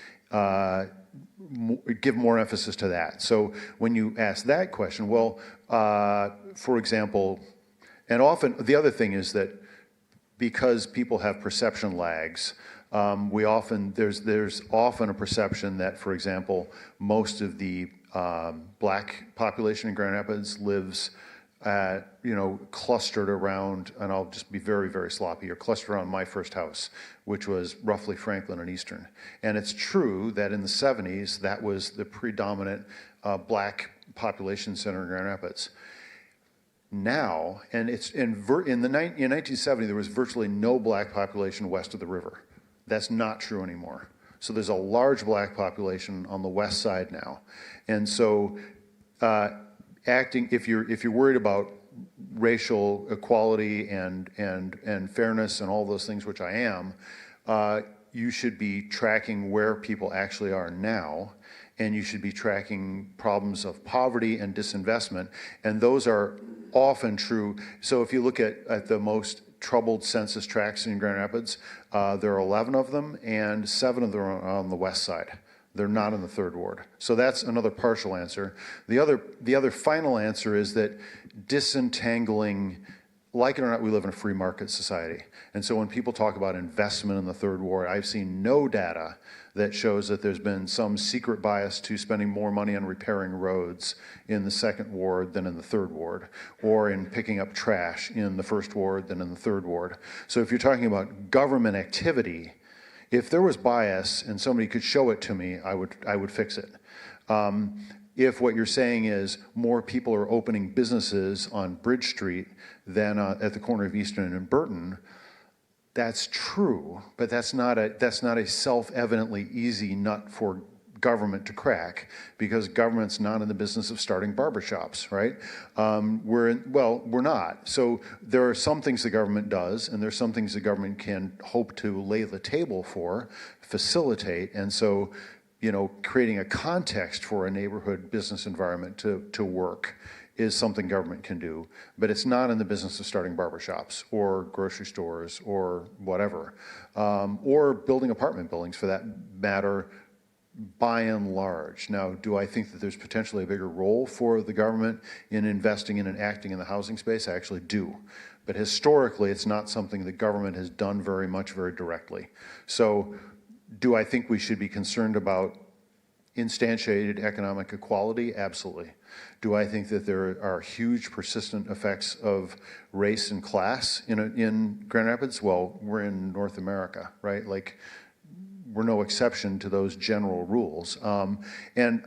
give more emphasis to that. So when you ask that question, well, for example, and often the other thing is that because people have perception lags, there's often a perception that, for example, most of the black population in Grand Rapids lives clustered around, and I'll just be very, very sloppy here, clustered around my first house, which was roughly Franklin and Eastern. And it's true that in the 70s, that was the predominant black population center in Grand Rapids. Now, and it's in 1970, there was virtually no black population west of the river. That's not true anymore. So there's a large black population on the west side now. And so if you're worried about racial equality and fairness and all those things, which I am, you should be tracking where people actually are now, and you should be tracking problems of poverty and disinvestment, and those are often true. So if you look at the most troubled census tracts in Grand Rapids, there are 11 of them, and 7 of them are on the west side. They're not in the third ward. So that's another partial answer. The other final answer is that disentangling, like it or not, we live in a free market society. And so when people talk about investment in the third ward, I've seen no data that shows that there's been some secret bias to spending more money on repairing roads in the second ward than in the third ward, or in picking up trash in the first ward than in the third ward. So if you're talking about government activity, if there was bias and somebody could show it to me, I would fix it. If what you're saying is more people are opening businesses on Bridge Street than at the corner of Eastern and Burton, that's true, but that's not a self-evidently easy nut for government to crack, because government's not in the business of starting barbershops, right? We're not. So there are some things the government does, and there's some things the government can hope to lay the table for, facilitate, and so, creating a context for a neighborhood business environment to work is something government can do, but it's not in the business of starting barbershops or grocery stores or whatever, or building apartment buildings for that matter, by and large. Now, do I think that there's potentially a bigger role for the government in investing in and acting in the housing space? I actually do. But historically, it's not something the government has done very much, very directly. So do I think we should be concerned about instantiated economic equality? Absolutely. Do I think that there are huge persistent effects of race and class in Grand Rapids? Well, we're in North America, right? Like, we're no exception to those general rules. And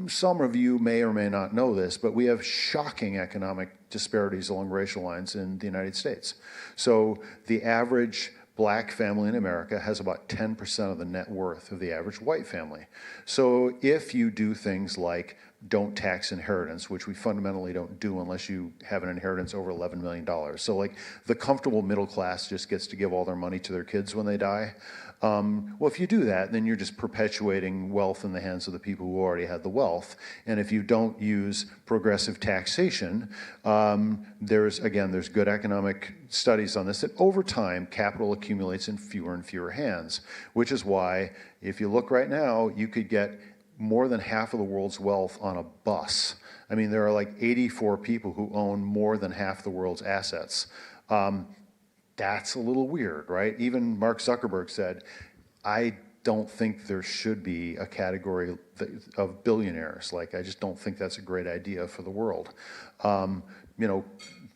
some of you may or may not know this, but we have shocking economic disparities along racial lines in the United States. So the average black family in America has about 10% of the net worth of the average white family. So if you do things like don't tax inheritance, which we fundamentally don't do unless you have an inheritance over $11 million. So like the comfortable middle class just gets to give all their money to their kids when they die. Well, if you do that, then you're just perpetuating wealth in the hands of the people who already had the wealth. And if you don't use progressive taxation, there's good economic studies on this, that over time, capital accumulates in fewer and fewer hands, which is why, if you look right now, you could get more than half of the world's wealth on a bus. I mean, there are like 84 people who own more than half the world's assets. That's a little weird, right? Even Mark Zuckerberg said, I don't think there should be a category of billionaires. Like, I just don't think that's a great idea for the world.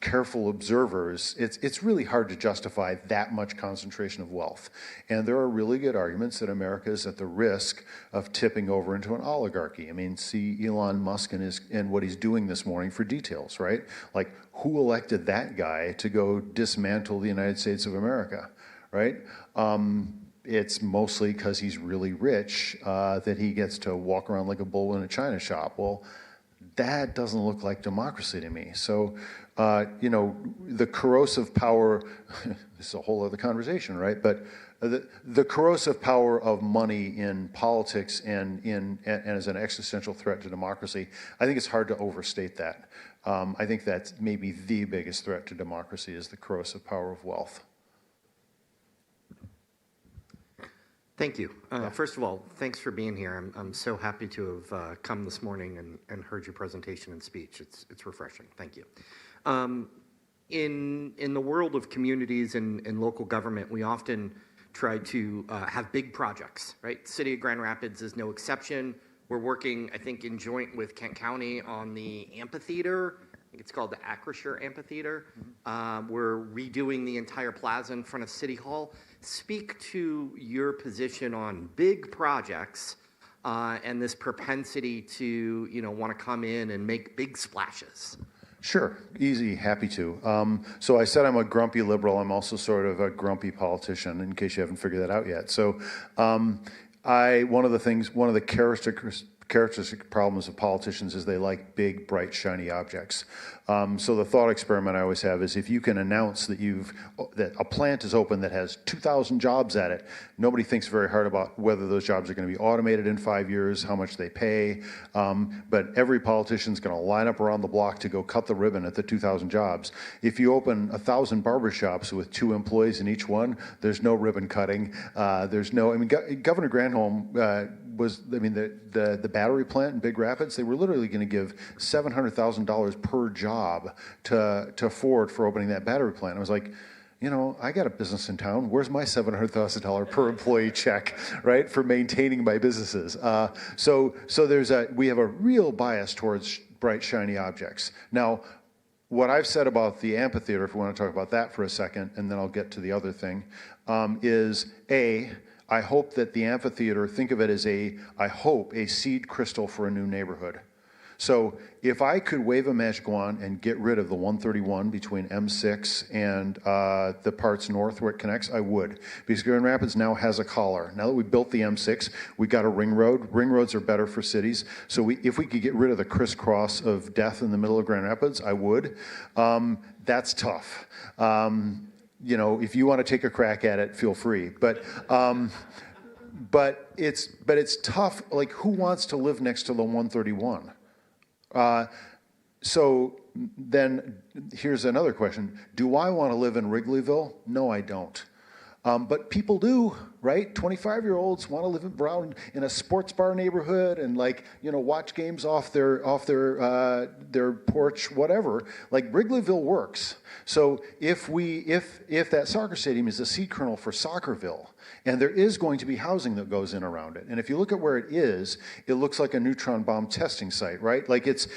careful observers, it's really hard to justify that much concentration of wealth. And there are really good arguments that America is at the risk of tipping over into an oligarchy. I mean, see Elon Musk and what he's doing this morning for details, right? Like, who elected that guy to go dismantle the United States of America, right? It's mostly because he's really rich that he gets to walk around like a bull in a china shop. Well, that doesn't look like democracy to me. So, the corrosive power, this is a whole other conversation, right? But the corrosive power of money in politics and as an existential threat to democracy, I think it's hard to overstate that. I think that's maybe the biggest threat to democracy is the corrosive power of wealth. Thank you. First of all, thanks for being here. I'm so happy to have come this morning and heard your presentation and speech. It's refreshing. Thank you. In the world of communities and local government, we often try to have big projects, right? City of Grand Rapids is no exception. We're working, I think, in joint with Kent County on the amphitheater. I think it's called the Acrisure Amphitheater. We're redoing the entire plaza in front of City Hall. Speak to your position on big projects and this propensity to, want to come in and make big splashes. Sure, easy, happy to. So I said I'm a grumpy liberal. I'm also sort of a grumpy politician, in case you haven't figured that out yet. So one of the characteristic problems of politicians is they like big, bright, shiny objects. So the thought experiment I always have is if you can announce that that a plant is open that has 2,000 jobs at it, nobody thinks very hard about whether those jobs are going to be automated in 5 years, how much they pay. But every politician's going to line up around the block to go cut the ribbon at the 2,000 jobs. If you open 1,000 barbershops with 2 employees in each one, there's no ribbon cutting. Governor Granholm the battery plant in Big Rapids, they were literally going to give $700,000 per job to Ford for opening that battery plant. I was like, I got a business in town. Where's my $700,000 per employee check, right, for maintaining my businesses? So we have a real bias towards bright, shiny objects. Now, what I've said about the amphitheater, if we want to talk about that for a second, and then I'll get to the other thing, is I hope that the amphitheater, think of it as a seed crystal for a new neighborhood. So if I could wave a magic wand and get rid of the 131 between M6 and the parts north where it connects, I would. Because Grand Rapids now has a collar. Now that we built the M6, we got a ring road. Ring roads are better for cities. So if we could get rid of the crisscross of death in the middle of Grand Rapids, I would. That's tough. If you want to take a crack at it, feel free. But it's tough. Like, who wants to live next to the 131? So then here's another question. Do I want to live in Wrigleyville? No, I don't. But people do, right? 25-year-olds want to live around in a sports bar neighborhood and watch games off their porch, whatever. Like, Wrigleyville works. So if that soccer stadium is a seed kernel for Soccerville, and there is going to be housing that goes in around it. And if you look at where it is, it looks like a neutron bomb testing site, right? Like it's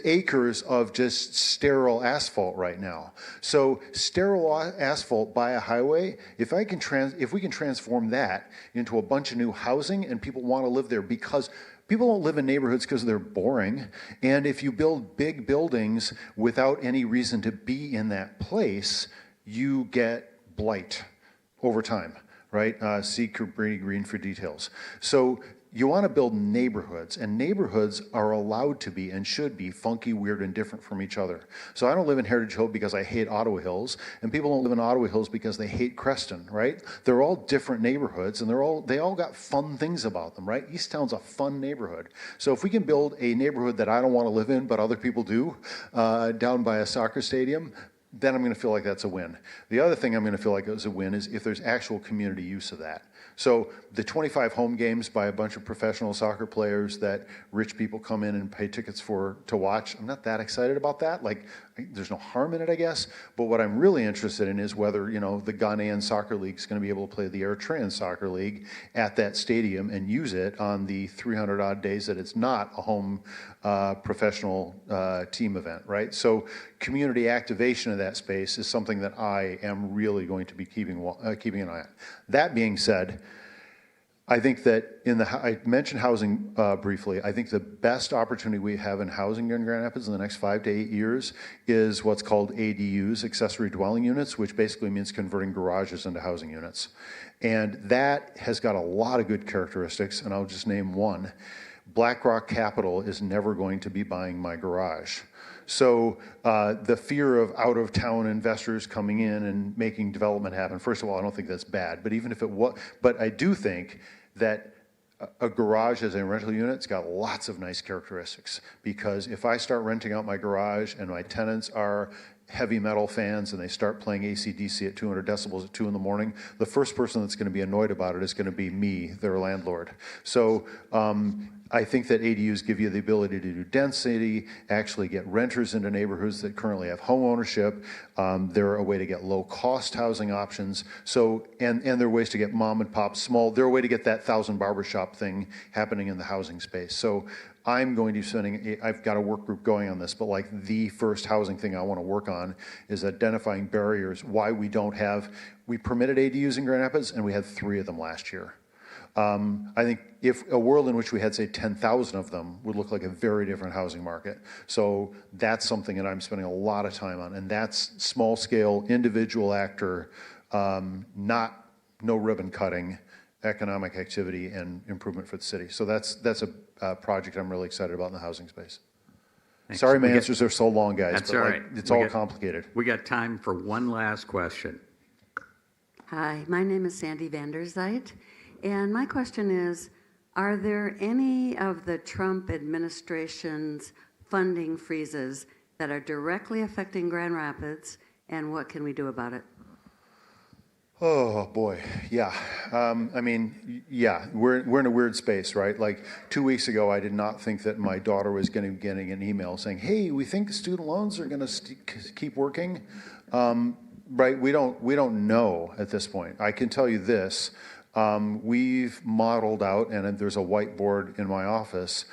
acres of just sterile asphalt right now. So sterile asphalt by a highway, if we can transform that into a bunch of new housing and people want to live there because people don't live in neighborhoods because they're boring. And if you build big buildings without any reason to be in that place, you get blight over time. Right? See Cabrini Green for details. So you want to build neighborhoods, and neighborhoods are allowed to be and should be funky, weird, and different from each other. So I don't live in Heritage Hill because I hate Ottawa Hills, and people don't live in Ottawa Hills because they hate Creston, right? They're all different neighborhoods, and they all got fun things about them, right? Easttown's a fun neighborhood. So if we can build a neighborhood that I don't want to live in, but other people do, down by a soccer stadium, then I'm going to feel like that's a win. The other thing I'm going to feel like is a win is if there's actual community use of that. So the 25 home games by a bunch of professional soccer players that rich people come in and pay tickets to watch, I'm not that excited about that. Like, there's no harm in it, I guess. But what I'm really interested in is whether, you know, the Ghanaian Soccer League is going to be able to play the Eritrean Soccer League at that stadium and use it on the 300 odd days that it's not a home professional team event, right? So community activation of that space is something that I am really going to be keeping an eye on. That being said, I think that I mentioned housing briefly. I think the best opportunity we have in housing in Grand Rapids in the next 5 to 8 years is what's called ADUs, accessory dwelling units, which basically means converting garages into housing units. And that has got a lot of good characteristics, and I'll just name one. BlackRock Capital is never going to be buying my garage. So the fear of out-of-town investors coming in and making development happen, first of all, I don't think that's bad. But even if it was, but I do think that a garage as a rental unit's got lots of nice characteristics. Because if I start renting out my garage and my tenants are heavy metal fans and they start playing AC/DC at 200 decibels at 2 in the morning, the first person that's going to be annoyed about it is going to be me, their landlord. So I think that ADUs give you the ability to do density, actually get renters into neighborhoods that currently have home ownership. They're a way to get low-cost housing options. So, and there are ways to get mom and pop small. They're a way to get that 1,000 barbershop thing happening in the housing space. So I'm going to be spending, I've got a work group going on this, but like the first housing thing I want to work on is identifying barriers, why we don't have, we permitted ADUs in Grand Rapids and we had 3 of them last year. I think if a world in which we had, say, 10,000 of them would look like a very different housing market. So that's something that I'm spending a lot of time on, and that's small scale, individual actor, no ribbon cutting, economic activity and improvement for the city. So that's a project I'm really excited about in the housing space. Thanks. Sorry my answers are so long, guys, That's but all like, right. it's all complicated. We got time for one last question. Hi, my name is Sandy Vanderzeit, and my question is, are there any of the Trump administration's funding freezes that are directly affecting Grand Rapids, and what can we do about it? Oh boy, yeah. I mean, yeah, we're in a weird space, right? Like 2 weeks ago, I did not think that my daughter was going to be getting an email saying, "Hey, we think student loans are going to keep working." Right? We don't know at this point. I can tell you this: we've modeled out, and there's a whiteboard in my office.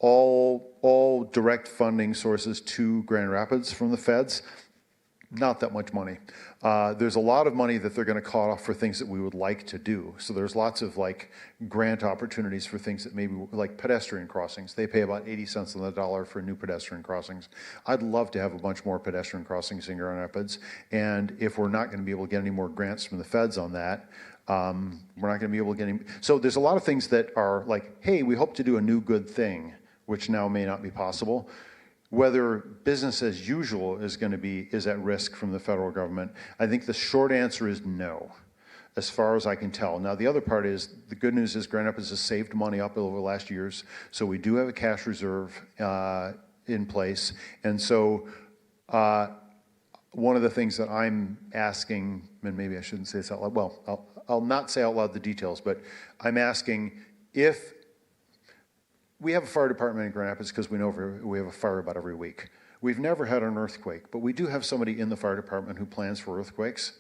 All direct funding sources to Grand Rapids from the feds. Not that much money. There's a lot of money that they're going to cut off for things that we would like to do. So there's lots of like grant opportunities for things that maybe like pedestrian crossings. They pay about 80 cents on the dollar for new pedestrian crossings. I'd love to have a bunch more pedestrian crossings in Grand Rapids. And if we're not going to be able to get any more grants from the feds on that, we're not going to be able to get any. So there's a lot of things that are like, hey, we hope to do a new good thing, which now may not be possible. Whether business as usual is at risk from the federal government, I think the short answer is no, as far as I can tell. Now, the other part is, the good news is Grand Rapids has saved money up over the last years, so we do have a cash reserve in place. And so one of the things that I'm asking, and maybe I shouldn't say this out loud, well, I'll not say out loud the details, but I'm asking if we have a fire department in Grand Rapids because we know we have a fire about every week. We've never had an earthquake, but we do have somebody in the fire department who plans for earthquakes.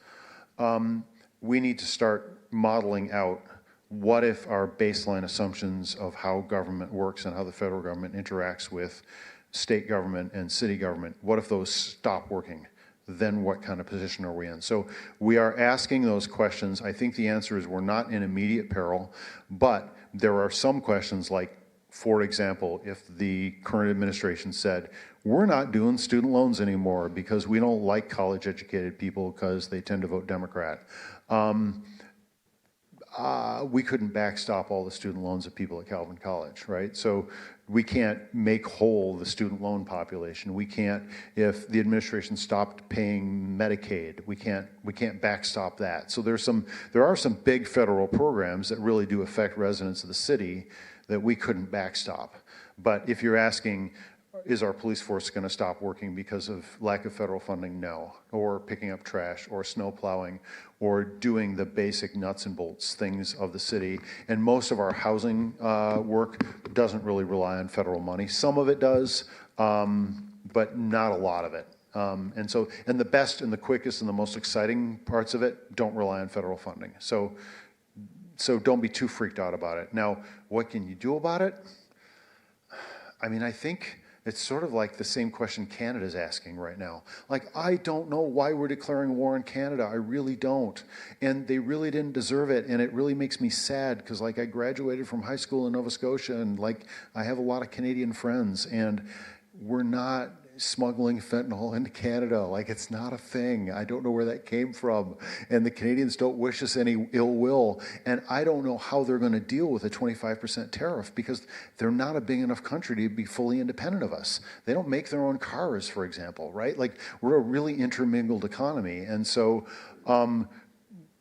We need to start modeling out what if our baseline assumptions of how government works and how the federal government interacts with state government and city government, what if those stop working? Then what kind of position are we in? So we are asking those questions. I think the answer is we're not in immediate peril, but there are some questions like, for example, if the current administration said, we're not doing student loans anymore because we don't like college-educated people because they tend to vote Democrat, we couldn't backstop all the student loans of people at Calvin College, right? So we can't make whole the student loan population. We can't, if the administration stopped paying Medicaid, we can't backstop that. So there are some big federal programs that really do affect residents of the city that we couldn't backstop. But if you're asking, is our police force going to stop working because of lack of federal funding? No. Or picking up trash, or snow plowing, or doing the basic nuts and bolts things of the city. And most of our housing work doesn't really rely on federal money. Some of it does, but not a lot of it. And the best and the quickest and the most exciting parts of it don't rely on federal funding. So don't be too freaked out about it. Now, what can you do about it? I mean, I think it's sort of like the same question Canada's asking right now. Like, I don't know why we're declaring war on Canada. I really don't. And they really didn't deserve it. And it really makes me sad because, like, I graduated from high school in Nova Scotia and, like, I have a lot of Canadian friends and we're not smuggling fentanyl into Canada. Like, it's not a thing. I don't know where that came from. And the Canadians don't wish us any ill will. And I don't know how they're going to deal with a 25% tariff because they're not a big enough country to be fully independent of us. They don't make their own cars, for example, right? Like, we're a really intermingled economy. And so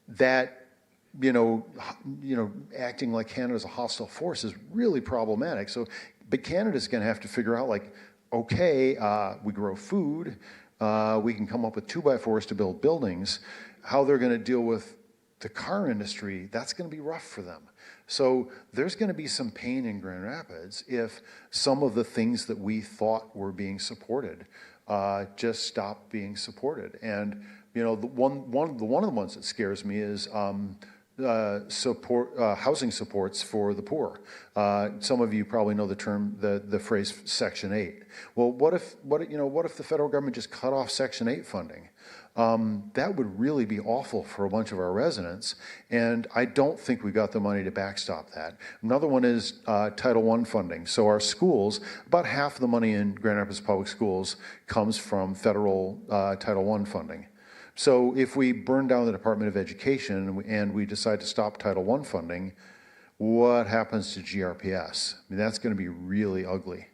that, acting like Canada's a hostile force is really problematic. So, but Canada's going to have to figure out, like, okay, we grow food, we can come up with 2x4s to build buildings. How they're going to deal with the car industry, that's going to be rough for them. So there's going to be some pain in Grand Rapids if some of the things that we thought were being supported just stop being supported. And one of the ones that scares me is housing supports for the poor. Some of you probably know the term, the phrase Section 8. Well, what if the federal government just cut off Section 8 funding? That would really be awful for a bunch of our residents, and I don't think we got the money to backstop that. Another one is Title I funding. So our schools, about half of the money in Grand Rapids Public Schools comes from federal Title I funding. So if we burn down the Department of Education and we decide to stop Title I funding, what happens to GRPS? I mean, that's going to be really ugly.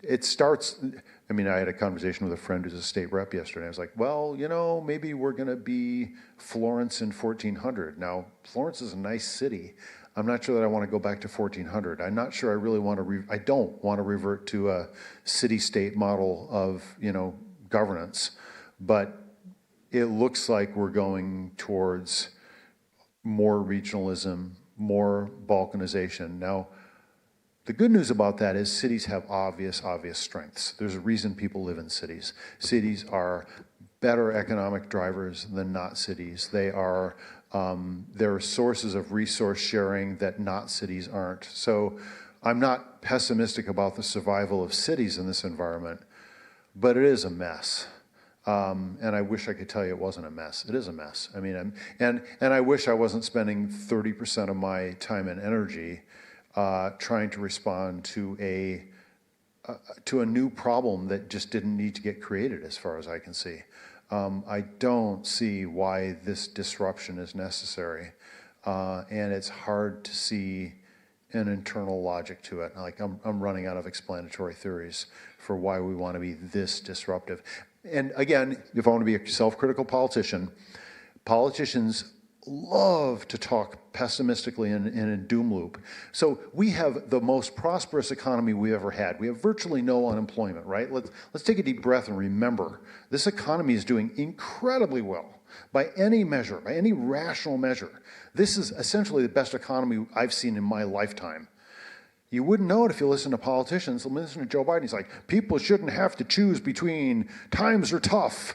It starts, I mean, I had a conversation with a friend who's a state rep yesterday. I was like, well, maybe we're going to be Florence in 1400. Now, Florence is a nice city. I'm not sure that I want to go back to 1400. I'm not sure I really want to, I don't want to revert to a city-state model of, governance, but it looks like we're going towards more regionalism, more balkanization. Now, the good news about that is cities have obvious strengths. There's a reason people live in cities. Cities are better economic drivers than not cities. They're sources of resource sharing that not cities aren't. So I'm not pessimistic about the survival of cities in this environment, but it is a mess. And I wish I could tell you it wasn't a mess. It is a mess. I mean, and I wish I wasn't spending 30% of my time and energy trying to respond to a new problem that just didn't need to get created, as far as I can see. I don't see why this disruption is necessary, and it's hard to see an internal logic to it. Like, I'm running out of explanatory theories for why we want to be this disruptive. And again, if I want to be a self-critical politician, politicians love to talk pessimistically and in a doom loop. So we have the most prosperous economy we've ever had. We have virtually no unemployment, right? Let's take a deep breath and remember, this economy is doing incredibly well by any measure, by any rational measure. This is essentially the best economy I've seen in my lifetime. You wouldn't know it if you listen to politicians. Listen to Joe Biden. He's like, people shouldn't have to choose between times are tough.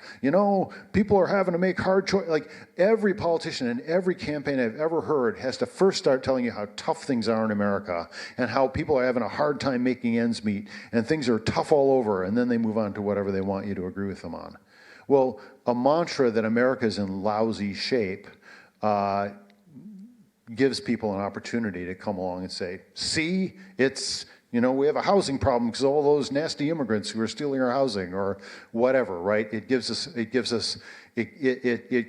People are having to make hard choices. Like, every politician in every campaign I've ever heard has to first start telling you how tough things are in America and how people are having a hard time making ends meet and things are tough all over, and then they move on to whatever they want you to agree with them on. Well, a mantra that America's in lousy shape gives people an opportunity to come along and say, see, it's, we have a housing problem because all those nasty immigrants who are stealing our housing, or whatever, right? It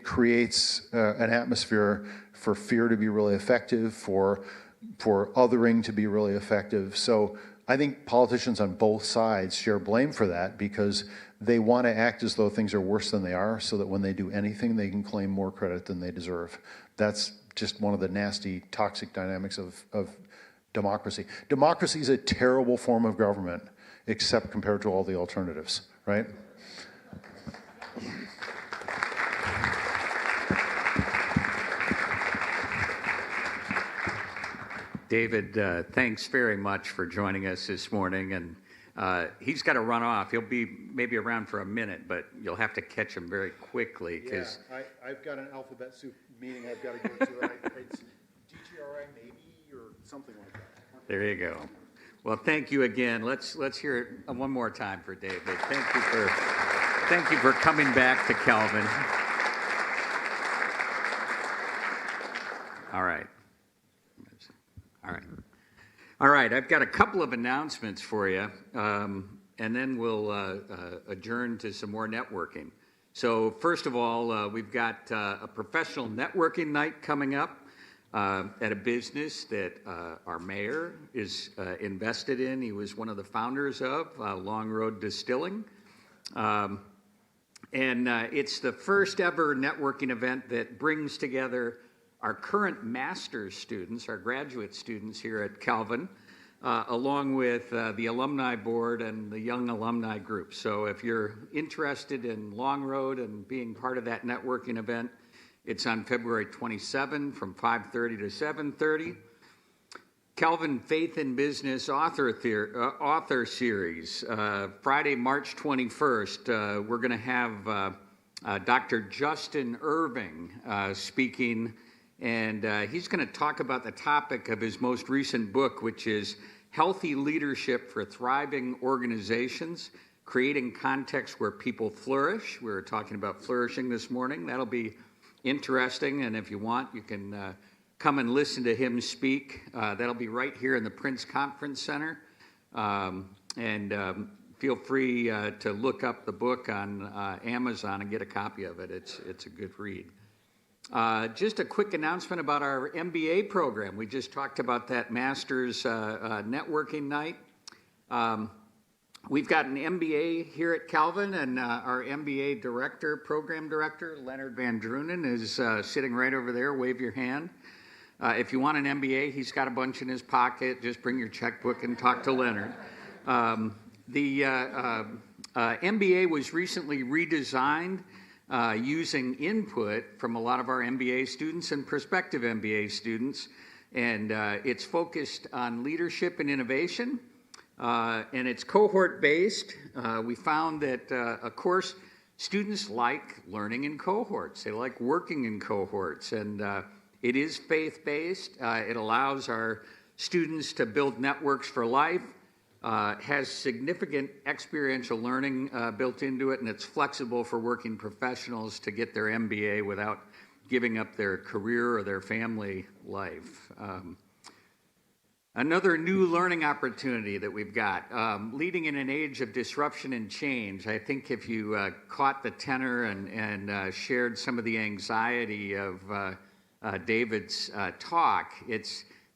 creates an atmosphere for fear to be really effective, for othering to be really effective. So I think politicians on both sides share blame for that because they want to act as though things are worse than they are, so that when they do anything, they can claim more credit than they deserve. That's just one of the nasty, toxic dynamics of democracy. Democracy is a terrible form of government, except compared to all the alternatives, right? David, thanks very much for joining us this morning. And He's got to run off. He'll be maybe around for a minute, but you'll have to catch him very quickly because I've got an alphabet soup meeting I've got to go to. It's DGRI maybe or something like that. there you go. Well, thank you again. Let's hear it one more time for David. Thank you for coming back to Calvin. All right. All right, I've got a couple of announcements for you, and then we'll adjourn to some more networking. So first of all, we've got a professional networking night coming up at a business that our mayor is invested in. He was one of the founders of Long Road Distilling. And it's the first ever networking event that brings together our current master's students, our graduate students here at Calvin, along with the alumni board and the young alumni group. So if you're interested in Long Road and being part of that networking event, it's on February 27 from 5:30 to 7:30. Calvin Faith in Business Author Series, Friday, March 21st. We're going to have Dr. Justin Irving speaking, and he's going to talk about the topic of his most recent book, which is Healthy Leadership for Thriving Organizations, Creating Contexts Where People Flourish. We were talking about flourishing this morning. That'll be interesting, and if you want, you can come and listen to him speak. That'll be right here in the Prince Conference Center. Feel free to look up the book on Amazon and get a copy of it. It's a good read. Just a quick announcement about our MBA program. We just talked about that Masters networking night. We've got an MBA here at Calvin, and our MBA program director, Leonard Van Drunen, is sitting right over there. Wave your hand. If you want an MBA, he's got a bunch in his pocket. Just bring your checkbook and talk to Leonard. The MBA was recently redesigned using input from a lot of our MBA students and prospective MBA students, and it's focused on leadership and innovation, and it's cohort-based. We found that, of course, students like learning in cohorts. They like working in cohorts, and it is faith-based. It allows our students to build networks for life, has significant experiential learning built into it, and it's flexible for working professionals to get their MBA without giving up their career or their family life. Another new learning opportunity that we've got, leading in an age of disruption and change. I think if you caught the tenor and shared some of the anxiety of David's talk,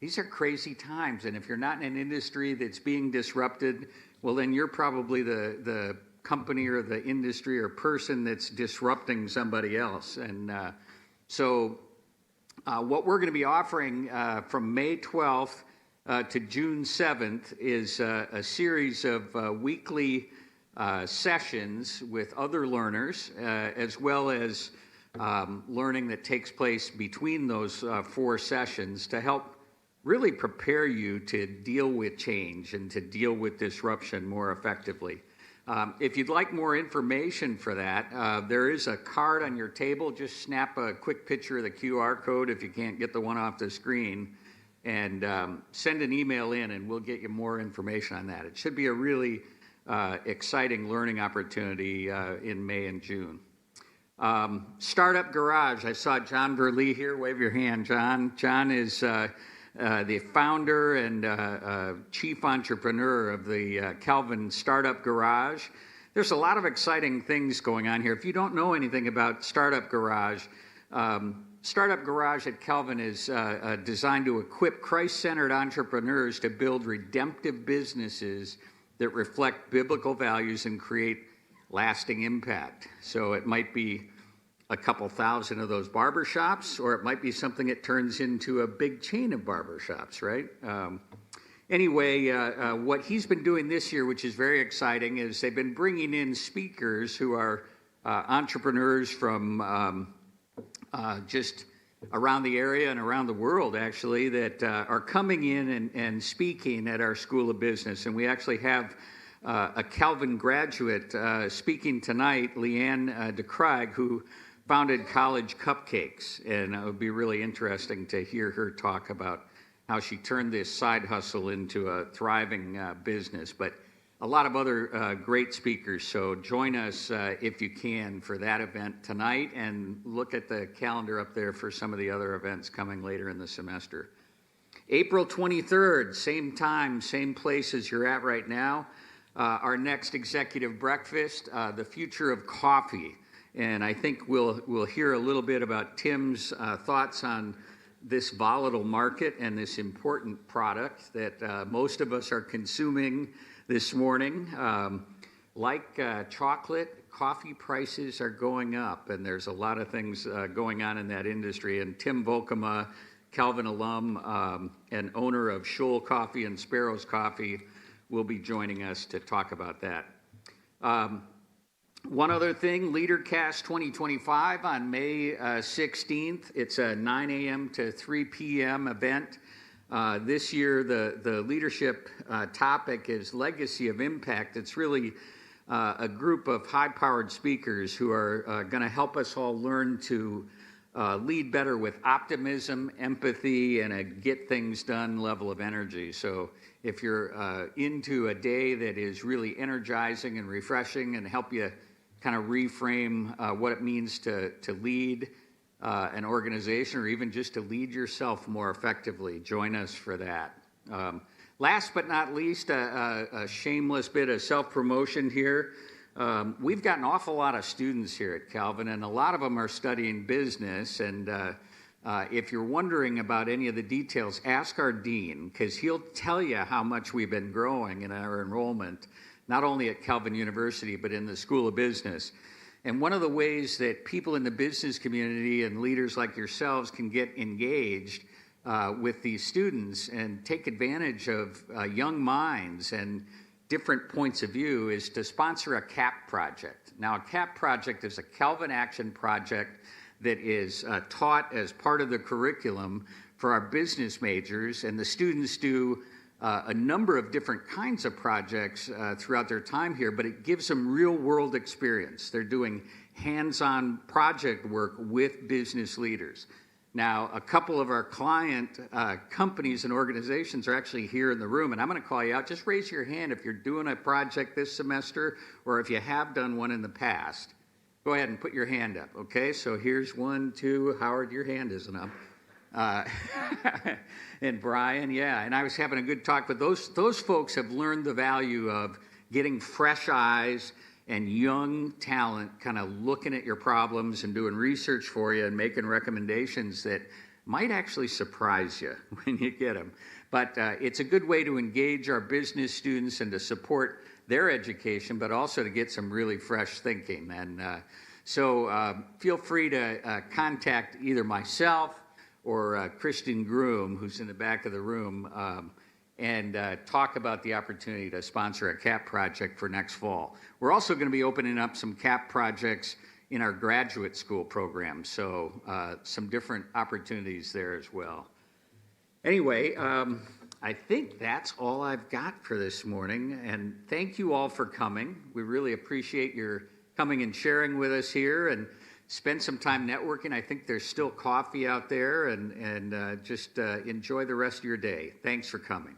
these are crazy times, and if you're not in an industry that's being disrupted, well, then you're probably the company or the industry or person that's disrupting somebody else. And so what we're going to be offering from May 12th to June 7th is a series of weekly sessions with other learners, as well as learning that takes place between those 4 sessions to help really prepare you to deal with change and to deal with disruption more effectively. If you'd like more information for that, there is a card on your table. Just snap a quick picture of the QR code if you can't get the one off the screen, and send an email in, and we'll get you more information on that. It should be a really exciting learning opportunity in May and June. Startup Garage. I saw John Verlee here. Wave your hand, John. John is the founder and chief entrepreneur of the Calvin Startup Garage. There's a lot of exciting things going on here. If you don't know anything about Startup Garage, Startup Garage at Calvin is designed to equip Christ-centered entrepreneurs to build redemptive businesses that reflect biblical values and create lasting impact. So it might be a couple thousand of those barbershops, or it might be something that turns into a big chain of barbershops, right? Anyway, what he's been doing this year, which is very exciting, is they've been bringing in speakers who are entrepreneurs from just around the area and around the world, actually, that are coming in and speaking at our School of Business. And we actually have a Calvin graduate speaking tonight, Leanne DeCraig, who founded College Cupcakes. And it would be really interesting to hear her talk about how she turned this side hustle into a thriving business. But a lot of other great speakers. So join us if you can for that event tonight, and look at the calendar up there for some of the other events coming later in the semester. April 23rd, same time, same place as you're at right now. Our next executive breakfast, the future of coffee. And I think we'll hear a little bit about Tim's thoughts on this volatile market and this important product that most of us are consuming this morning. Like chocolate, coffee prices are going up, and there's a lot of things going on in that industry. And Tim Volkema, Calvin alum and owner of Shoal Coffee and Sparrows Coffee, will be joining us to talk about that. One other thing, LeaderCast 2025 on May 16th. It's a 9 a.m. to 3 p.m. event. This year, the leadership topic is Legacy of Impact. It's really a group of high-powered speakers who are going to help us all learn to lead better with optimism, empathy, and a get things done level of energy. So if you're into a day that is really energizing and refreshing and help you kind of reframe what it means to lead an organization, or even just to lead yourself more effectively, join us for that. Last but not least, a shameless bit of self-promotion here. We've got an awful lot of students here at Calvin, and a lot of them are studying business. And if you're wondering about any of the details, ask our dean, because he'll tell you how much we've been growing in our enrollment, not only at Calvin University, but in the School of Business. And one of the ways that people in the business community and leaders like yourselves can get engaged with these students and take advantage of young minds and different points of view is to sponsor a CAP project. Now, a CAP project is a Calvin Action project that is taught as part of the curriculum for our business majors, and the students do a number of different kinds of projects throughout their time here, but it gives them real-world experience. They're doing hands-on project work with business leaders. Now, a couple of our client companies and organizations are actually here in the room, and I'm going to call you out. Just raise your hand if you're doing a project this semester, or if you have done one in the past. Go ahead and put your hand up, okay? So here's 1, 2. Howard, your hand isn't up. And Brian, yeah, and I was having a good talk, but those folks have learned the value of getting fresh eyes and young talent kind of looking at your problems and doing research for you and making recommendations that might actually surprise you when you get them. But it's a good way to engage our business students and to support their education, but also to get some really fresh thinking. And so feel free to contact either myself or Kristen Groom, who's in the back of the room, and talk about the opportunity to sponsor a CAP project for next fall. We're also going to be opening up some CAP projects in our graduate school program, so some different opportunities there as well. Anyway, I think that's all I've got for this morning, and thank you all for coming. We really appreciate your coming and sharing with us here, and spend some time networking. I think there's still coffee out there, and just enjoy the rest of your day. Thanks for coming.